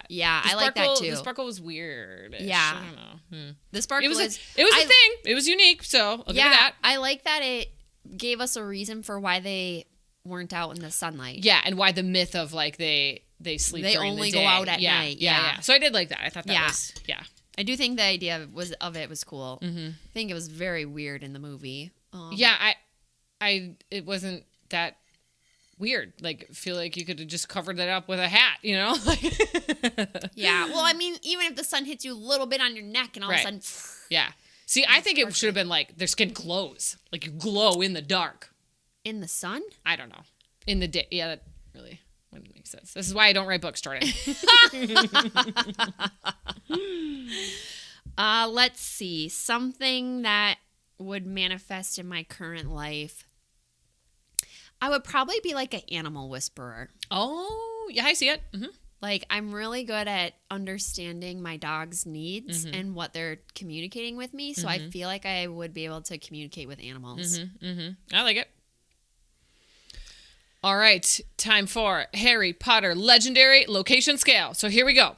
Yeah, I like that too. The sparkle was weird. Yeah. I don't know. The sparkle It was a thing. It was unique. So I'll give you that. I like that it gave us a reason for why they weren't out in the sunlight. Yeah, and why the myth of they sleep They during only the day. go out at Yeah, night. Yeah. So I did like that. I thought that Yeah. was I do think the idea of it was cool. Mm-hmm. I think it was very weird in the movie. Yeah, it wasn't that weird. Like, feel like you could have just covered that up with a hat, Yeah. Well, I mean, even if the sun hits you a little bit on your neck and all of a sudden. Yeah. See, I think it should have been like their skin glows. Like you glow in the dark. In the sun? I don't know. In the day. Yeah, that really wouldn't make sense. This is why I don't write books, Jordan. Let's see. Something that would manifest in my current life. I would probably be like an animal whisperer. Oh, yeah, I see it. Mm-hmm. Like, I'm really good at understanding my dog's needs and what they're communicating with me. So I feel like I would be able to communicate with animals. I like it. All right, time for Harry Potter Legendary Location Scale. So here we go.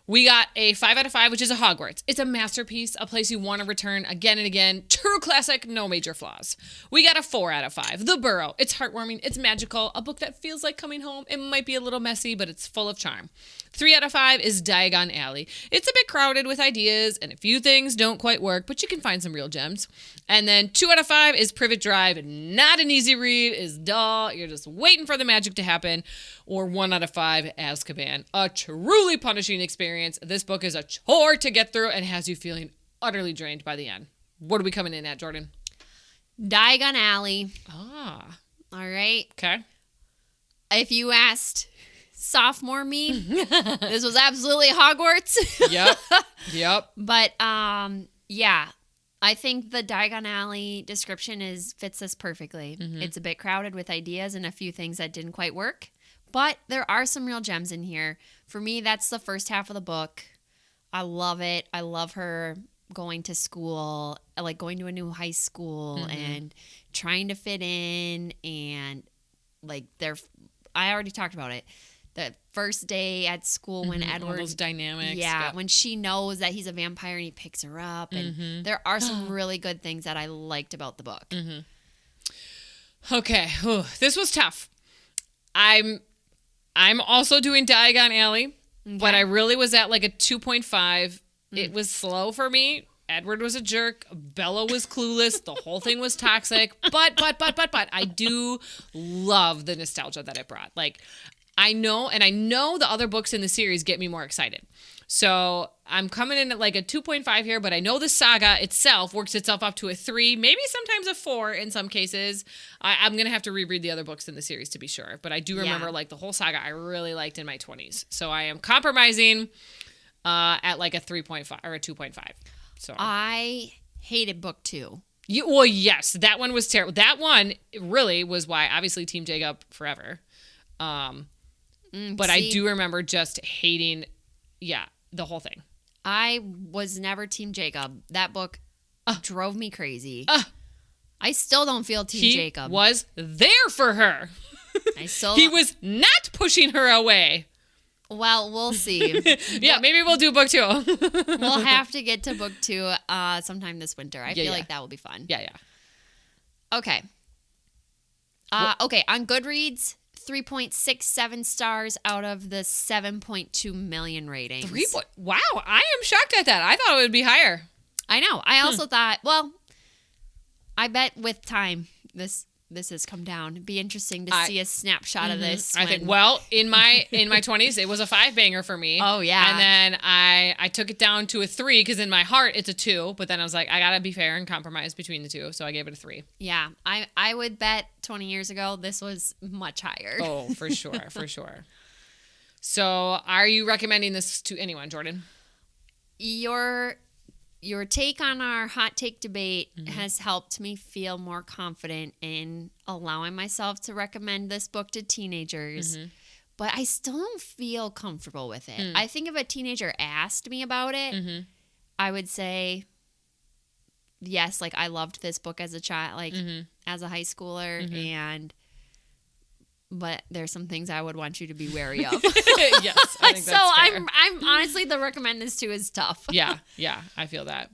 We got a 5 out of 5, which is a Hogwarts. It's a masterpiece, a place you want to return again and again. True classic, no major flaws. We got a 4 out of 5. The Burrow. It's heartwarming. It's magical. A book that feels like coming home. It might be a little messy, but it's full of charm. 3 out of 5 is Diagon Alley. It's a bit crowded with ideas, and a few things don't quite work, but you can find some real gems. And then 2 out of 5 is Privet Drive. Not an easy read. Is dull. You're just waiting for the magic to happen. Or 1 out of 5, Azkaban. A truly punishing experience. This book is a chore to get through and has you feeling utterly drained by the end. What are we coming in at, Jordan? Diagon Alley. Ah. All right. Okay. If you asked sophomore me, this was absolutely Hogwarts. Yep. But yeah, I think the Diagon Alley description fits this perfectly. It's a bit crowded with ideas and a few things that didn't quite work. But there are some real gems in here. For me, that's the first half of the book. I love it. I love her going to school, like going to a new high school and trying to fit in. And like I already talked about it. The first day at school when Edward. All those dynamics. Yeah, when she knows that he's a vampire and he picks her up. And there are some really good things that I liked about the book. Okay. Whew. This was tough. I'm also doing Diagon Alley, but I really was at like a 2.5. It was slow for me. Edward was a jerk. Bella was clueless. The whole thing was toxic. But I do love the nostalgia that it brought. Like, I know the other books in the series get me more excited. So I'm coming in at like a 2.5 here, but I know the saga itself works itself up to a 3, maybe sometimes a 4 in some cases. I'm going to have to reread the other books in the series to be sure. But I do remember like the whole saga I really liked in my 20s. So I am compromising at like a 3.5 or a 2.5. So I hated book 2. Well, yes, that one was terrible. That one really was why obviously Team Jacob forever. But I do remember just hating, the whole thing. I was never Team Jacob. That book drove me crazy. I still don't feel Team Jacob. He was there for her. He was not pushing her away. Well, we'll see. Maybe we'll do book 2. We'll have to get to book 2 sometime this winter. I feel like that will be fun. Yeah. Okay. Okay, on Goodreads, 3.67 stars out of the 7.2 million ratings. Wow, I am shocked at that. I thought it would be higher. I know. I also thought, well, I bet with time this has come down. It'd be interesting to see a snapshot of this. I think, well, in my 20s, it was a 5-banger for me. Oh, yeah. And then I took it down to a 3 because in my heart, it's a 2. But then I was like, I got to be fair and compromise between the two. So I gave it a 3. Yeah. I would bet 20 years ago this was much higher. Oh, for sure. For sure. So are you recommending this to anyone, Jordan? Your take on our hot take debate has helped me feel more confident in allowing myself to recommend this book to teenagers. But I still don't feel comfortable with it. I think if a teenager asked me about it, I would say, yes, like I loved this book as a child, like as a high schooler, but there's some things I would want you to be wary of. Yes, I think so that's fair. I'm honestly, the recommend this to is tough. Yeah, I feel that.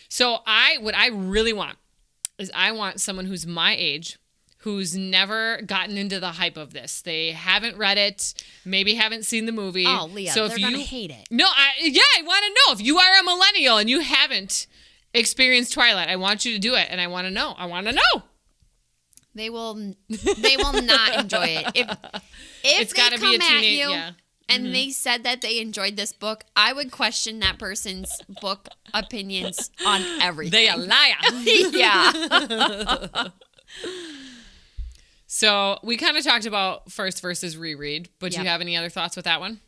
So what I really want is I want someone who's my age, who's never gotten into the hype of this. They haven't read it, maybe haven't seen the movie. Oh, Leah, so they're going to hate it. No, I want to know. If you are a millennial and you haven't experienced Twilight, I want you to do it, and I want to know. They will not enjoy it. If It's they gotta come be a at teenage, you yeah. and they said that they enjoyed this book, I would question that person's book opinions on everything. They a liar. Yeah. So we kind of talked about first versus reread, but do you have any other thoughts with that one?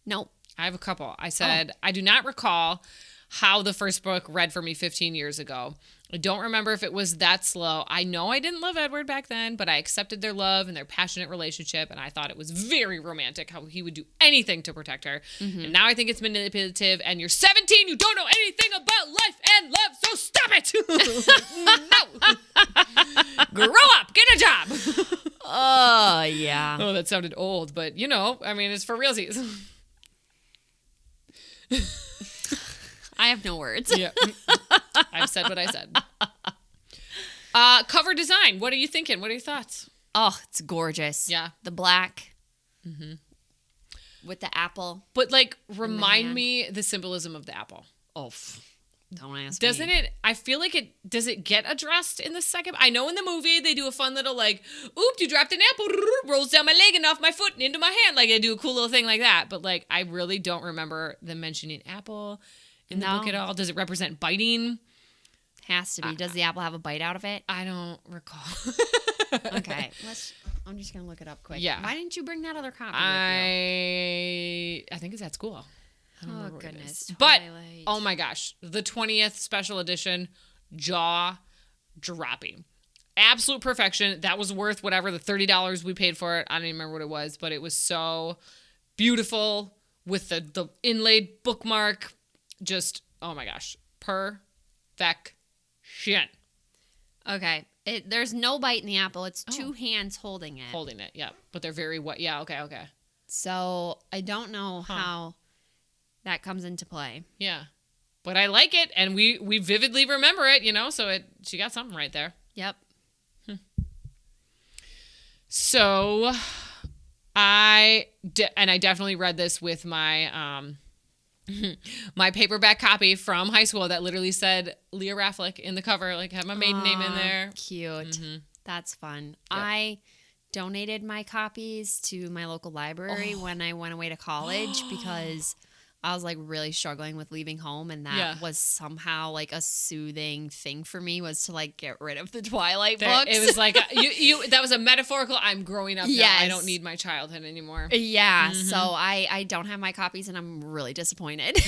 Nope. I have a couple. I said, I do not recall how the first book read for me 15 years ago. I don't remember if it was that slow. I know I didn't love Edward back then, but I accepted their love and their passionate relationship, and I thought it was very romantic how he would do anything to protect her. And now I think it's manipulative, and you're 17, you don't know anything about life and love, so stop it! No! Grow up! Get a job! Oh, yeah. Oh, that sounded old, but it's for realsies. I have no words. Yeah. I've said what I said. Cover design. What are you thinking? What are your thoughts? Oh, it's gorgeous. Yeah. The black with the apple. But remind me the symbolism of the apple. Oh, don't ask Doesn't me. it? I feel like does it get addressed in the second? I know in the movie they do a fun little oops, you dropped an apple, rolls down my leg and off my foot and into my hand. They do a cool little thing like that. But I really don't remember them mentioning apple in the book at all. Does it represent biting? Has to be. Does the apple have a bite out of it? I don't recall. Okay. I'm just going to look it up quick. Yeah. Why didn't you bring that other copy with I think it's at school. I don't remember where it goodness. is. But, Twilight. oh my gosh, the 20th special edition, jaw-dropping. Absolute perfection. That was worth whatever the $30 we paid for it. I don't even remember what it was, but it was so beautiful with the inlaid bookmark. Just, oh my gosh, perfection. Okay. There's no bite in the apple. It's two hands holding it. Holding it, yeah. But they're very wet. Yeah, okay. So I don't know how that comes into play. Yeah. But I like it, and we vividly remember it, so she got something right there. Yep. So I definitely read this with my my paperback copy from high school that literally said Leah Rafflick in the cover, had my maiden name in there. Cute. That's fun. Yep. I donated my copies to my local library when I went away to college because I was really struggling with leaving home, and that was somehow a soothing thing for me, was to get rid of the Twilight books. It was you that was a metaphorical I'm growing up now. I don't need my childhood anymore. Yeah, so I don't have my copies, and I'm really disappointed.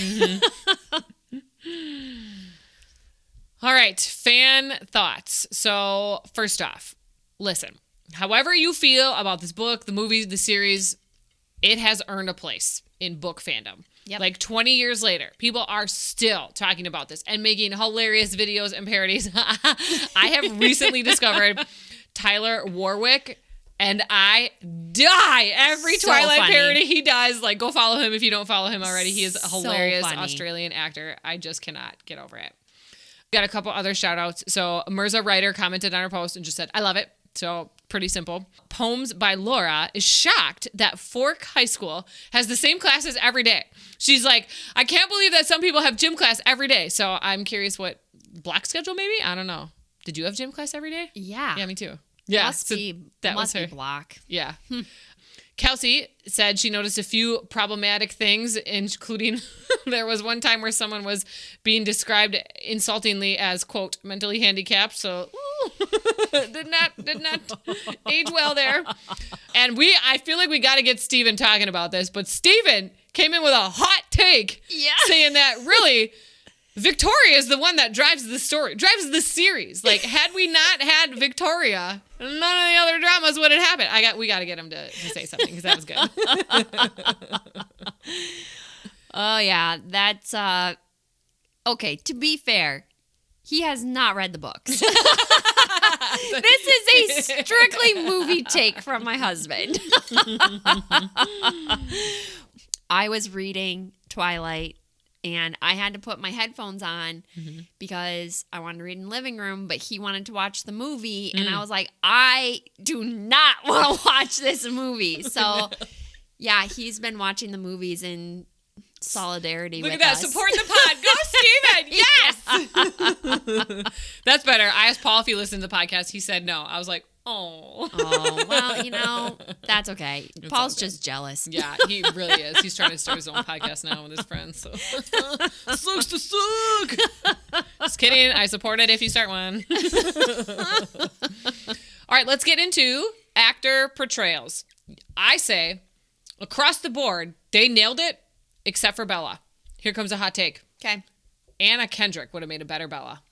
All right, fan thoughts. So first off, listen, however you feel about this book, the movie, the series, it has earned a place in book fandom. Yep. 20 years later, people are still talking about this and making hilarious videos and parodies. I have recently discovered Tyler Warwick, and I die every Twilight parody he does. Go follow him if you don't follow him already. He is a hilarious Australian actor. I just cannot get over it. Got a couple other shout outs. So Mirza Ryder commented on our post and just said, I love it. So pretty simple. Poems by Laura is shocked that Fork High School has the same classes every day. She's like, I can't believe that some people have gym class every day. So I'm curious what block schedule maybe? I don't know. Did you have gym class every day? Yeah. Yeah, me too. Yeah. Must be block. Yeah. Kelsey said she noticed a few problematic things, including there was one time where someone was being described insultingly as, quote, mentally handicapped. So, Did not age well there. And I feel like we got to get Steven talking about this, but Steven came in with a hot take saying that really Victoria is the one that drives the series. Like, had we not had Victoria, none of the other dramas would have happened. We got to get him to say something because that was good. Oh, yeah. That's, okay, to be fair, he has not read the books. This is a strictly movie take from my husband. I was reading Twilight, and I had to put my headphones on because I wanted to read in the living room, but he wanted to watch the movie, and I was like, I do not want to watch this movie. So, yeah, he's been watching the movies in solidarity with us. Look at that, supporting the pod. Go, Steven! Yes! That's better. I asked Paul if he listened to the podcast. He said no. I was like, oh. Oh, well, that's okay. Paul's just jealous. Yeah, he really is. He's trying to start his own podcast now with his friends. So. Sucks to suck! Just kidding. I support it if you start one. All right, let's get into actor portrayals. I say, across the board, they nailed it. Except for Bella. Here comes a hot take. Okay. Anna Kendrick would have made a better Bella.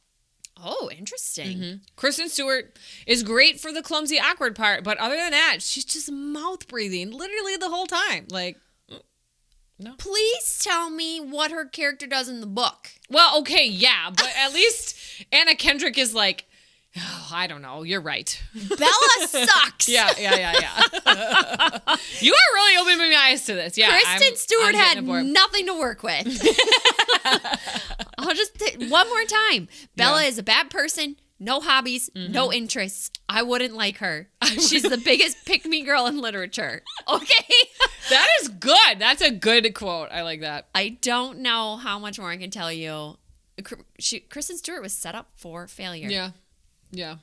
Oh, interesting. Kristen Stewart is great for the clumsy, awkward part, but other than that, she's just mouth breathing literally the whole time. Like, no. Please tell me what her character does in the book. Well, okay, yeah, but at least Anna Kendrick is like, oh, I don't know. You're right. Bella sucks. Yeah. You are really opening my eyes to this. Yeah, Kristen Stewart had nothing to work with. I'll just one more time. Bella is a bad person. No hobbies, no interests. I wouldn't like her. She's the biggest pick-me girl in literature. Okay? That is good. That's a good quote. I like that. I don't know how much more I can tell you. Kristen Stewart was set up for failure. Yeah.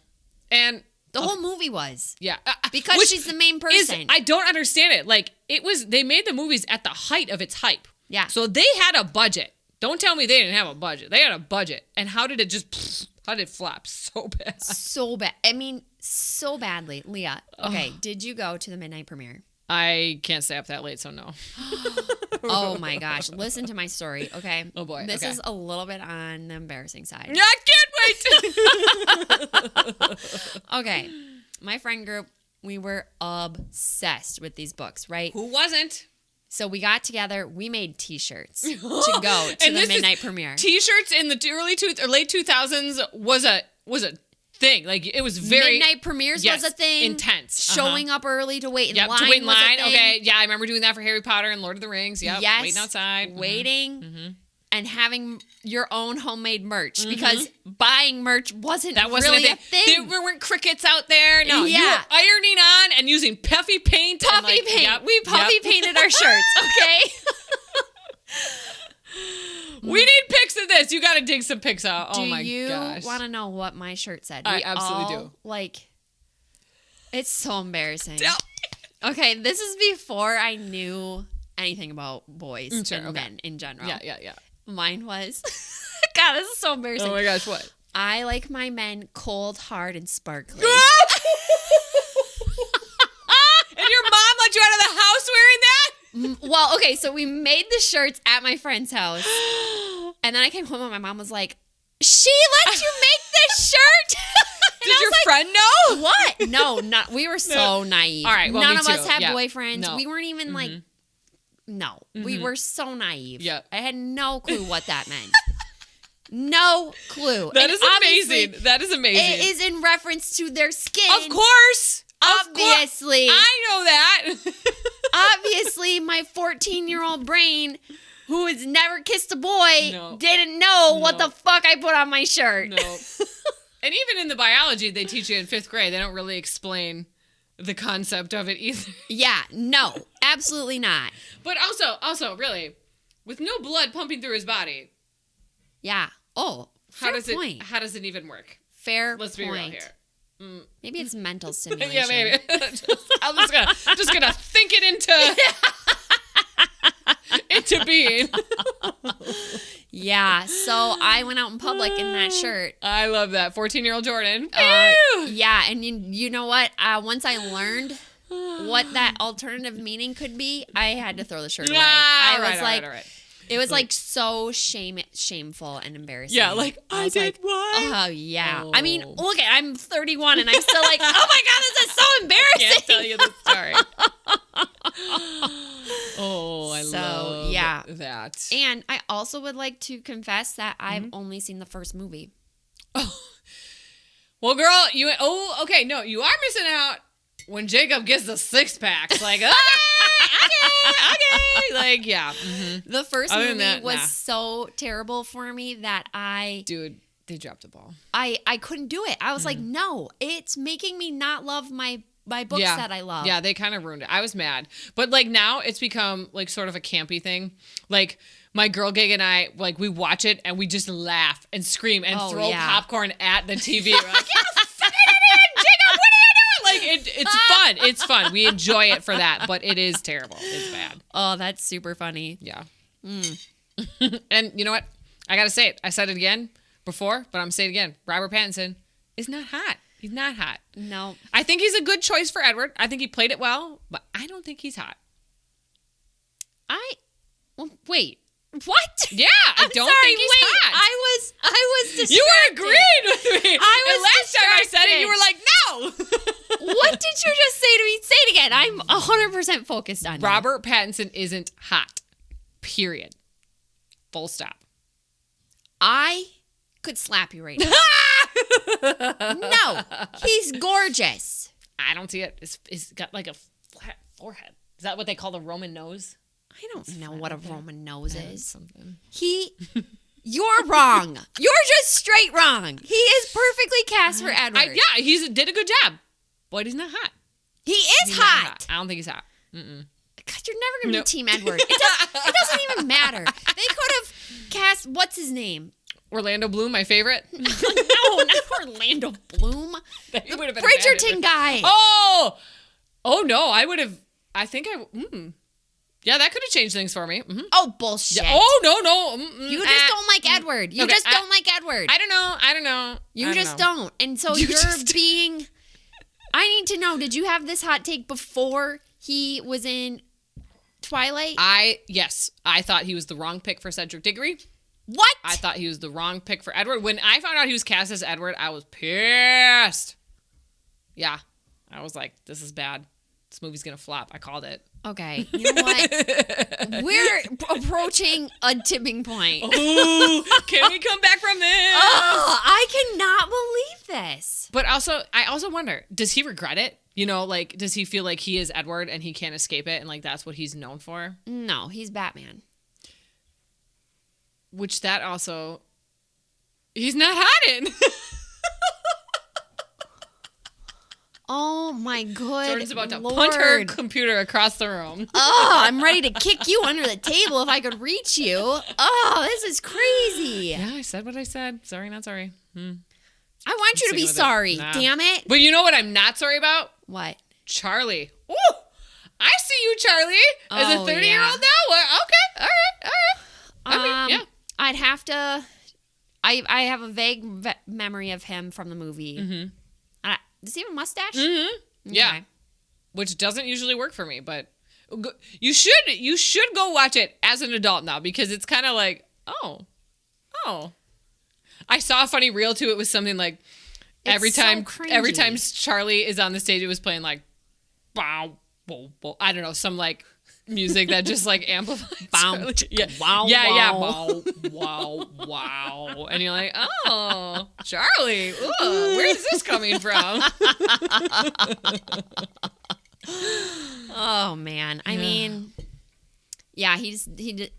And the whole movie was. Yeah. Because she's the main person. I don't understand it. Like, they made the movies at the height of its hype. Yeah. So they had a budget. Don't tell me they didn't have a budget. They had a budget. And how did it flop so bad? So bad. I mean, so badly. Leah, okay, did you go to the midnight premiere? I can't stay up that late, so no. Oh my gosh. Listen to my story, okay? Oh boy. This is a little bit on the embarrassing side. Yeah, I can't wait. Okay. My friend group, we were obsessed with these books, right? Who wasn't? So we got together, we made t-shirts to go to the midnight premiere. T-shirts in the late 2000s was a thing. Like, it was very midnight premieres was a thing. Intense. Showing up early to wait in line. To wait in line. Was a thing. Okay. Yeah, I remember doing that for Harry Potter and Lord of the Rings. Yep. Yes. Waiting outside. Waiting. And having your own homemade merch because buying merch wasn't really a thing. There weren't crickets out there. No, you were ironing on and using puffy paint. Paint. Yep, we puffy painted our shirts, okay? We need pics of this. You got to dig some pics out. Oh my gosh. Do you want to know what my shirt said? I absolutely do. Like, it's so embarrassing. Okay, this is before I knew anything about boys and men in general. Yeah. Mine was, God, this is so embarrassing. Oh my gosh, what? I like my men cold, hard, and sparkly. And your mom let you out of the house wearing that? Well, okay, so we made the shirts at my friend's house. And then I came home and my mom was like, she let you make this shirt? Did your friend know? What? No, we were so naive. All right, well, none of us had boyfriends. No. We weren't even like, no, we were so naive. Yeah. I had no clue what that meant. No clue. That is amazing. That is amazing. It is in reference to their skin. Of course. Obviously. I know that. Obviously, my 14-year-old brain, who has never kissed a boy, didn't know what the fuck I put on my shirt. No. And even in the biology they teach you in 5th grade, they don't really explain the concept of it either. Yeah, no, absolutely not. But also, really, with no blood pumping through his body. Yeah. Oh, fair point. How does it even work? Fair point. Let's be real here. Maybe it's mental stimulation. Yeah, maybe. I'm just gonna think it into being. Yeah, so I went out in public in that shirt. I love that. 14-year-old Jordan. Yeah, and you know what? Once I learned what that alternative meaning could be, I had to throw the shirt away. All right. It was like so shameful and embarrassing. Yeah, like I did like, what? Oh yeah. Oh. I mean, look, I'm 31 and I'm still like, oh my god, this is so embarrassing. I can't tell you the story. Oh, I love that. And I also would like to confess that I've only seen the first movie. Oh. Well, girl, you are missing out when Jacob gets the 6-packs. Like, okay. Like, yeah. Mm-hmm. The first movie was so terrible for me that Dude, they dropped the ball. I couldn't do it. I was like, no, it's making me not love my books that I love. Yeah, they kind of ruined it. I was mad. But like now it's become like sort of a campy thing. Like my girl gig and I, like we watch it and we just laugh and scream and throw popcorn at the TV. We're like, Jacob, what are you doing? Like it's fun. It's fun. We enjoy it for that, but it is terrible. It's bad. Oh, that's super funny. Yeah. And you know what? I got to say it. I said it again before, but I'm saying it again. Robert Pattinson is not hot. He's not hot. No. I think he's a good choice for Edward. I think he played it well, but I don't think he's hot. Wait. What? Yeah, I don't think he's hot. I was distracted. You were agreeing with me. I was last time I said it, you were like, no. What did you just say to me? Say it again. I'm 100% focused on Robert Pattinson isn't hot. Period. Full stop. I could slap you right now. No, he's gorgeous. I don't see it. He's got like a flat forehead. Is that what they call the Roman nose? I don't know what a Roman nose is. Something. You're wrong. You're just straight wrong. He is perfectly cast for Edward. He did a good job, but he's not hot. He's hot. I don't think he's hot. Mm-mm. God, you're never going to be Team Edward. It doesn't even matter. They could have cast, what's his name? Orlando Bloom, my favorite. No, not Orlando Bloom. The Bridgerton guy. Oh no, I would have. Yeah, that could have changed things for me. Mm-hmm. Oh, bullshit. Yeah. Oh, no. You just don't like Edward. You just don't like Edward. I don't know. You just don't. And so you're being... I need to know, did you have this hot take before he was in Twilight? Yes. I thought he was the wrong pick for Cedric Diggory. What? I thought he was the wrong pick for Edward. When I found out he was cast as Edward, I was pissed. Yeah. I was like, this is bad. This movie's going to flop. I called it. Okay. You know what? We're approaching a tipping point. Ooh, can we come back from this? Oh, I cannot believe this. But also, I also wonder, does he regret it? You know, like, does he feel like he is Edward and he can't escape it and, like, that's what he's known for? No, he's Batman. Which that also, he's not hot in. Oh my good Jordan's about to Lord. punt her computer across the room. Oh, I'm ready to kick you under the table if I could reach you. Oh, this is crazy. Yeah, I said what I said. Sorry, not sorry. I want you to be sorry. Nah. Damn it. But you know what I'm not sorry about? What? Charlie. Ooh, I see you, Charlie, as a 30-year-old now. Okay, all right. I mean, yeah. I'd have to. I have a vague memory of him from the movie. Mm-hmm. Does he have a mustache? Mm-hmm. Okay. Yeah. Which doesn't usually work for me, but you should go watch it as an adult now because it's kind of like, oh. I saw a funny reel too. It was something like every time Charlie is on the stage, it was playing like, bow, bow, bow. I don't know, some like music that just like amplifies. Bow, yeah, wow, yeah, wow. wow. And you're like, oh, Charlie, ooh, where's this coming from? Oh man, I mean, yeah,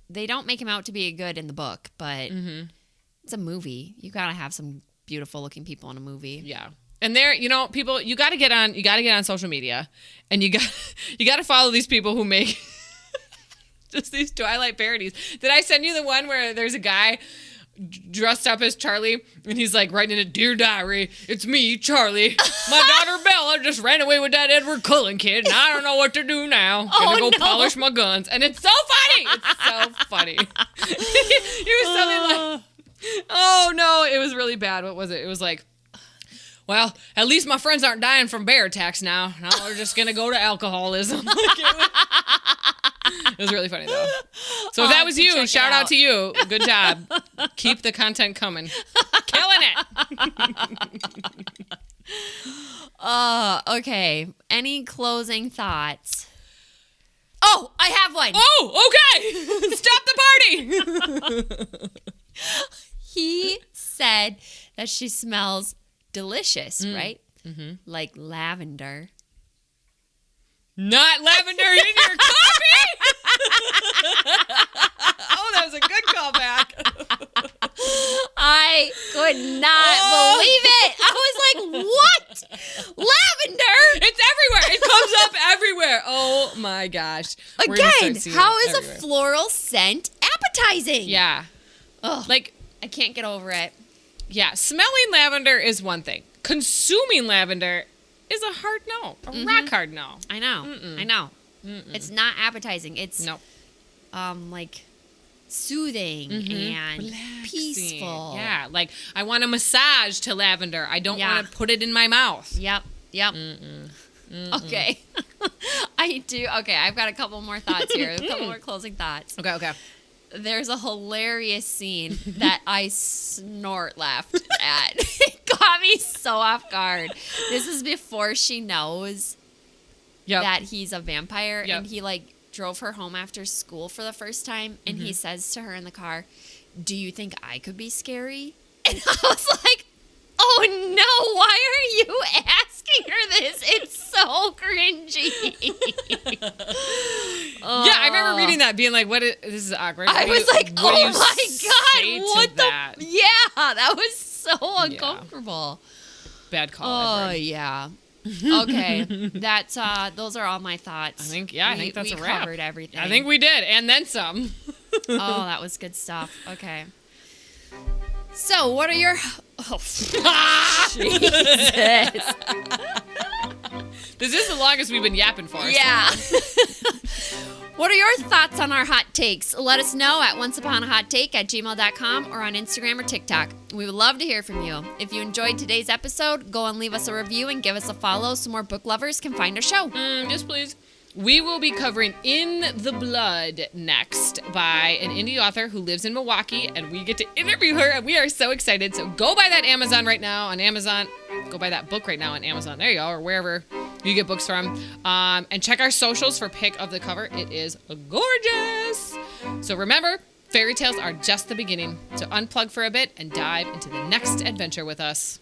they don't make him out to be good in the book, but it's a movie. You gotta have some beautiful looking people in a movie. Yeah. And there, you know, people, you got to get on social media and you got to follow these people who make just these Twilight parodies. Did I send you the one where there's a guy dressed up as Charlie, and he's like writing in a Dear Diary, it's me, Charlie. My daughter Bella just ran away with that Edward Cullen kid, and I don't know what to do now. Gonna go polish my guns. And it's so funny. It's so funny. He was something like, oh no, it was really bad. What was it? It was like, well, at least my friends aren't dying from bear attacks now. Now they're just going to go to alcoholism. It was really funny, though. So if that was you, shout out to you. Good job. Keep the content coming. Killing it. Okay. Any closing thoughts? Oh, I have one. Oh, okay. Stop the party. He said that she smells delicious, right? Mm-hmm. Like lavender. Not lavender in your coffee? Oh, that was a good callback. I could not believe it. I was like, what? Lavender? It's everywhere. It comes up everywhere. Oh, my gosh. Again, how is a floral scent appetizing? Yeah. Ugh, like, I can't get over it. Yeah, smelling lavender is one thing. Consuming lavender is a hard no. A rock hard no. I know. Mm-mm. I know. Mm-mm. It's not appetizing. It's like soothing and relaxing. Peaceful. Yeah, like I want a massage to lavender. I don't want to put it in my mouth. Yep. Okay. I do. Okay, I've got a couple more thoughts here. A couple more closing thoughts. Okay. There's a hilarious scene that I snort laughed at. It got me so off guard. This is before she knows that he's a vampire, and he like drove her home after school for the first time, and he says to her in the car, "Do you think I could be scary?" And I was like, oh no, why are you asking her this? It's so cringy. Yeah, I remember reading that, being like, this is awkward. I was like, oh my God, what the? Yeah, that was so uncomfortable. Bad call. Oh, Edward. Yeah. Okay, that's those are all my thoughts. I think that's a wrap. We covered everything. I think we did, and then some. Oh, that was good stuff. Okay. So, what are your... Oh, Jesus. This is the longest we've been yapping for. Yeah. What are your thoughts on our hot takes? Let us know at Once.Upon.A.Hot.Take@gmail.com or on Instagram or TikTok. We would love to hear from you. If you enjoyed today's episode, go and leave us a review and give us a follow so more book lovers can find our show. Yes, please. We will be covering In the Blood next by an indie author who lives in Milwaukee, and we get to interview her, and we are so excited. So go buy that Amazon right now on Amazon. Go buy that book right now on Amazon. There you go, or wherever you get books from. And check our socials for pick of the cover. It is gorgeous. So remember, fairy tales are just the beginning. So unplug for a bit and dive into the next adventure with us.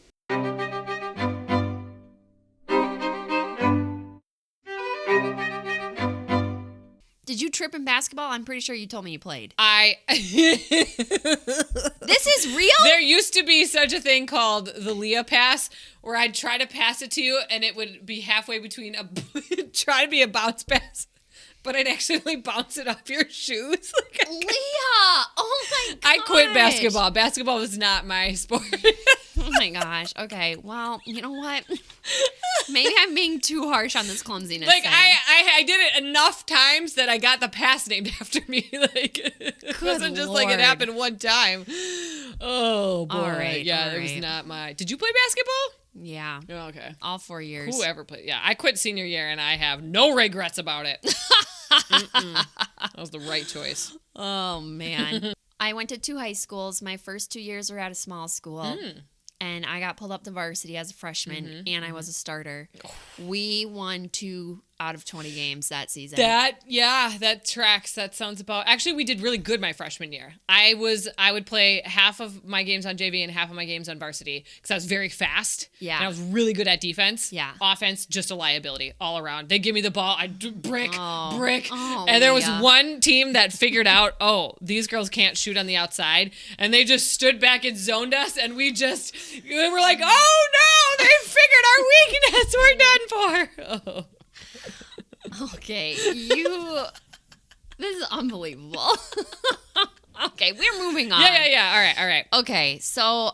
Did you trip in basketball? I'm pretty sure you told me you played. This is real? There used to be such a thing called the Leah pass, where I'd try to pass it to you, and it would be halfway between try to be a bounce pass, but I'd accidentally bounce it off your shoes. Leah! Oh my gosh. I quit basketball. Basketball was not my sport. Oh my gosh. Okay. Well, you know what? Maybe I'm being too harsh on this clumsiness. Like, I did it enough times that I got the pass named after me. Like, it wasn't just like it happened one time. Oh, boy. All right. Yeah, that was not my... Did you play basketball? Yeah. Oh, okay. All 4 years. Whoever played... Yeah, I quit senior year, and I have no regrets about it. That was the right choice. Oh, man. I went to 2 high schools. My first 2 years were at a small school. And I got pulled up to varsity as a freshman, and I was a starter. We won 2 out of 20 games that season. That tracks. That sounds about... Actually, we did really good my freshman year. I would play half of my games on JV and half of my games on varsity because I was very fast. Yeah. And I was really good at defense. Yeah. Offense, just a liability all around. They give me the ball, I'd brick. Oh, and there was one team that figured out, these girls can't shoot on the outside. And they just stood back and zoned us, and we were like, oh no, they figured our weakness. We're done for. Oh. Okay, this is unbelievable. Okay, we're moving on. Yeah. All right. Okay, so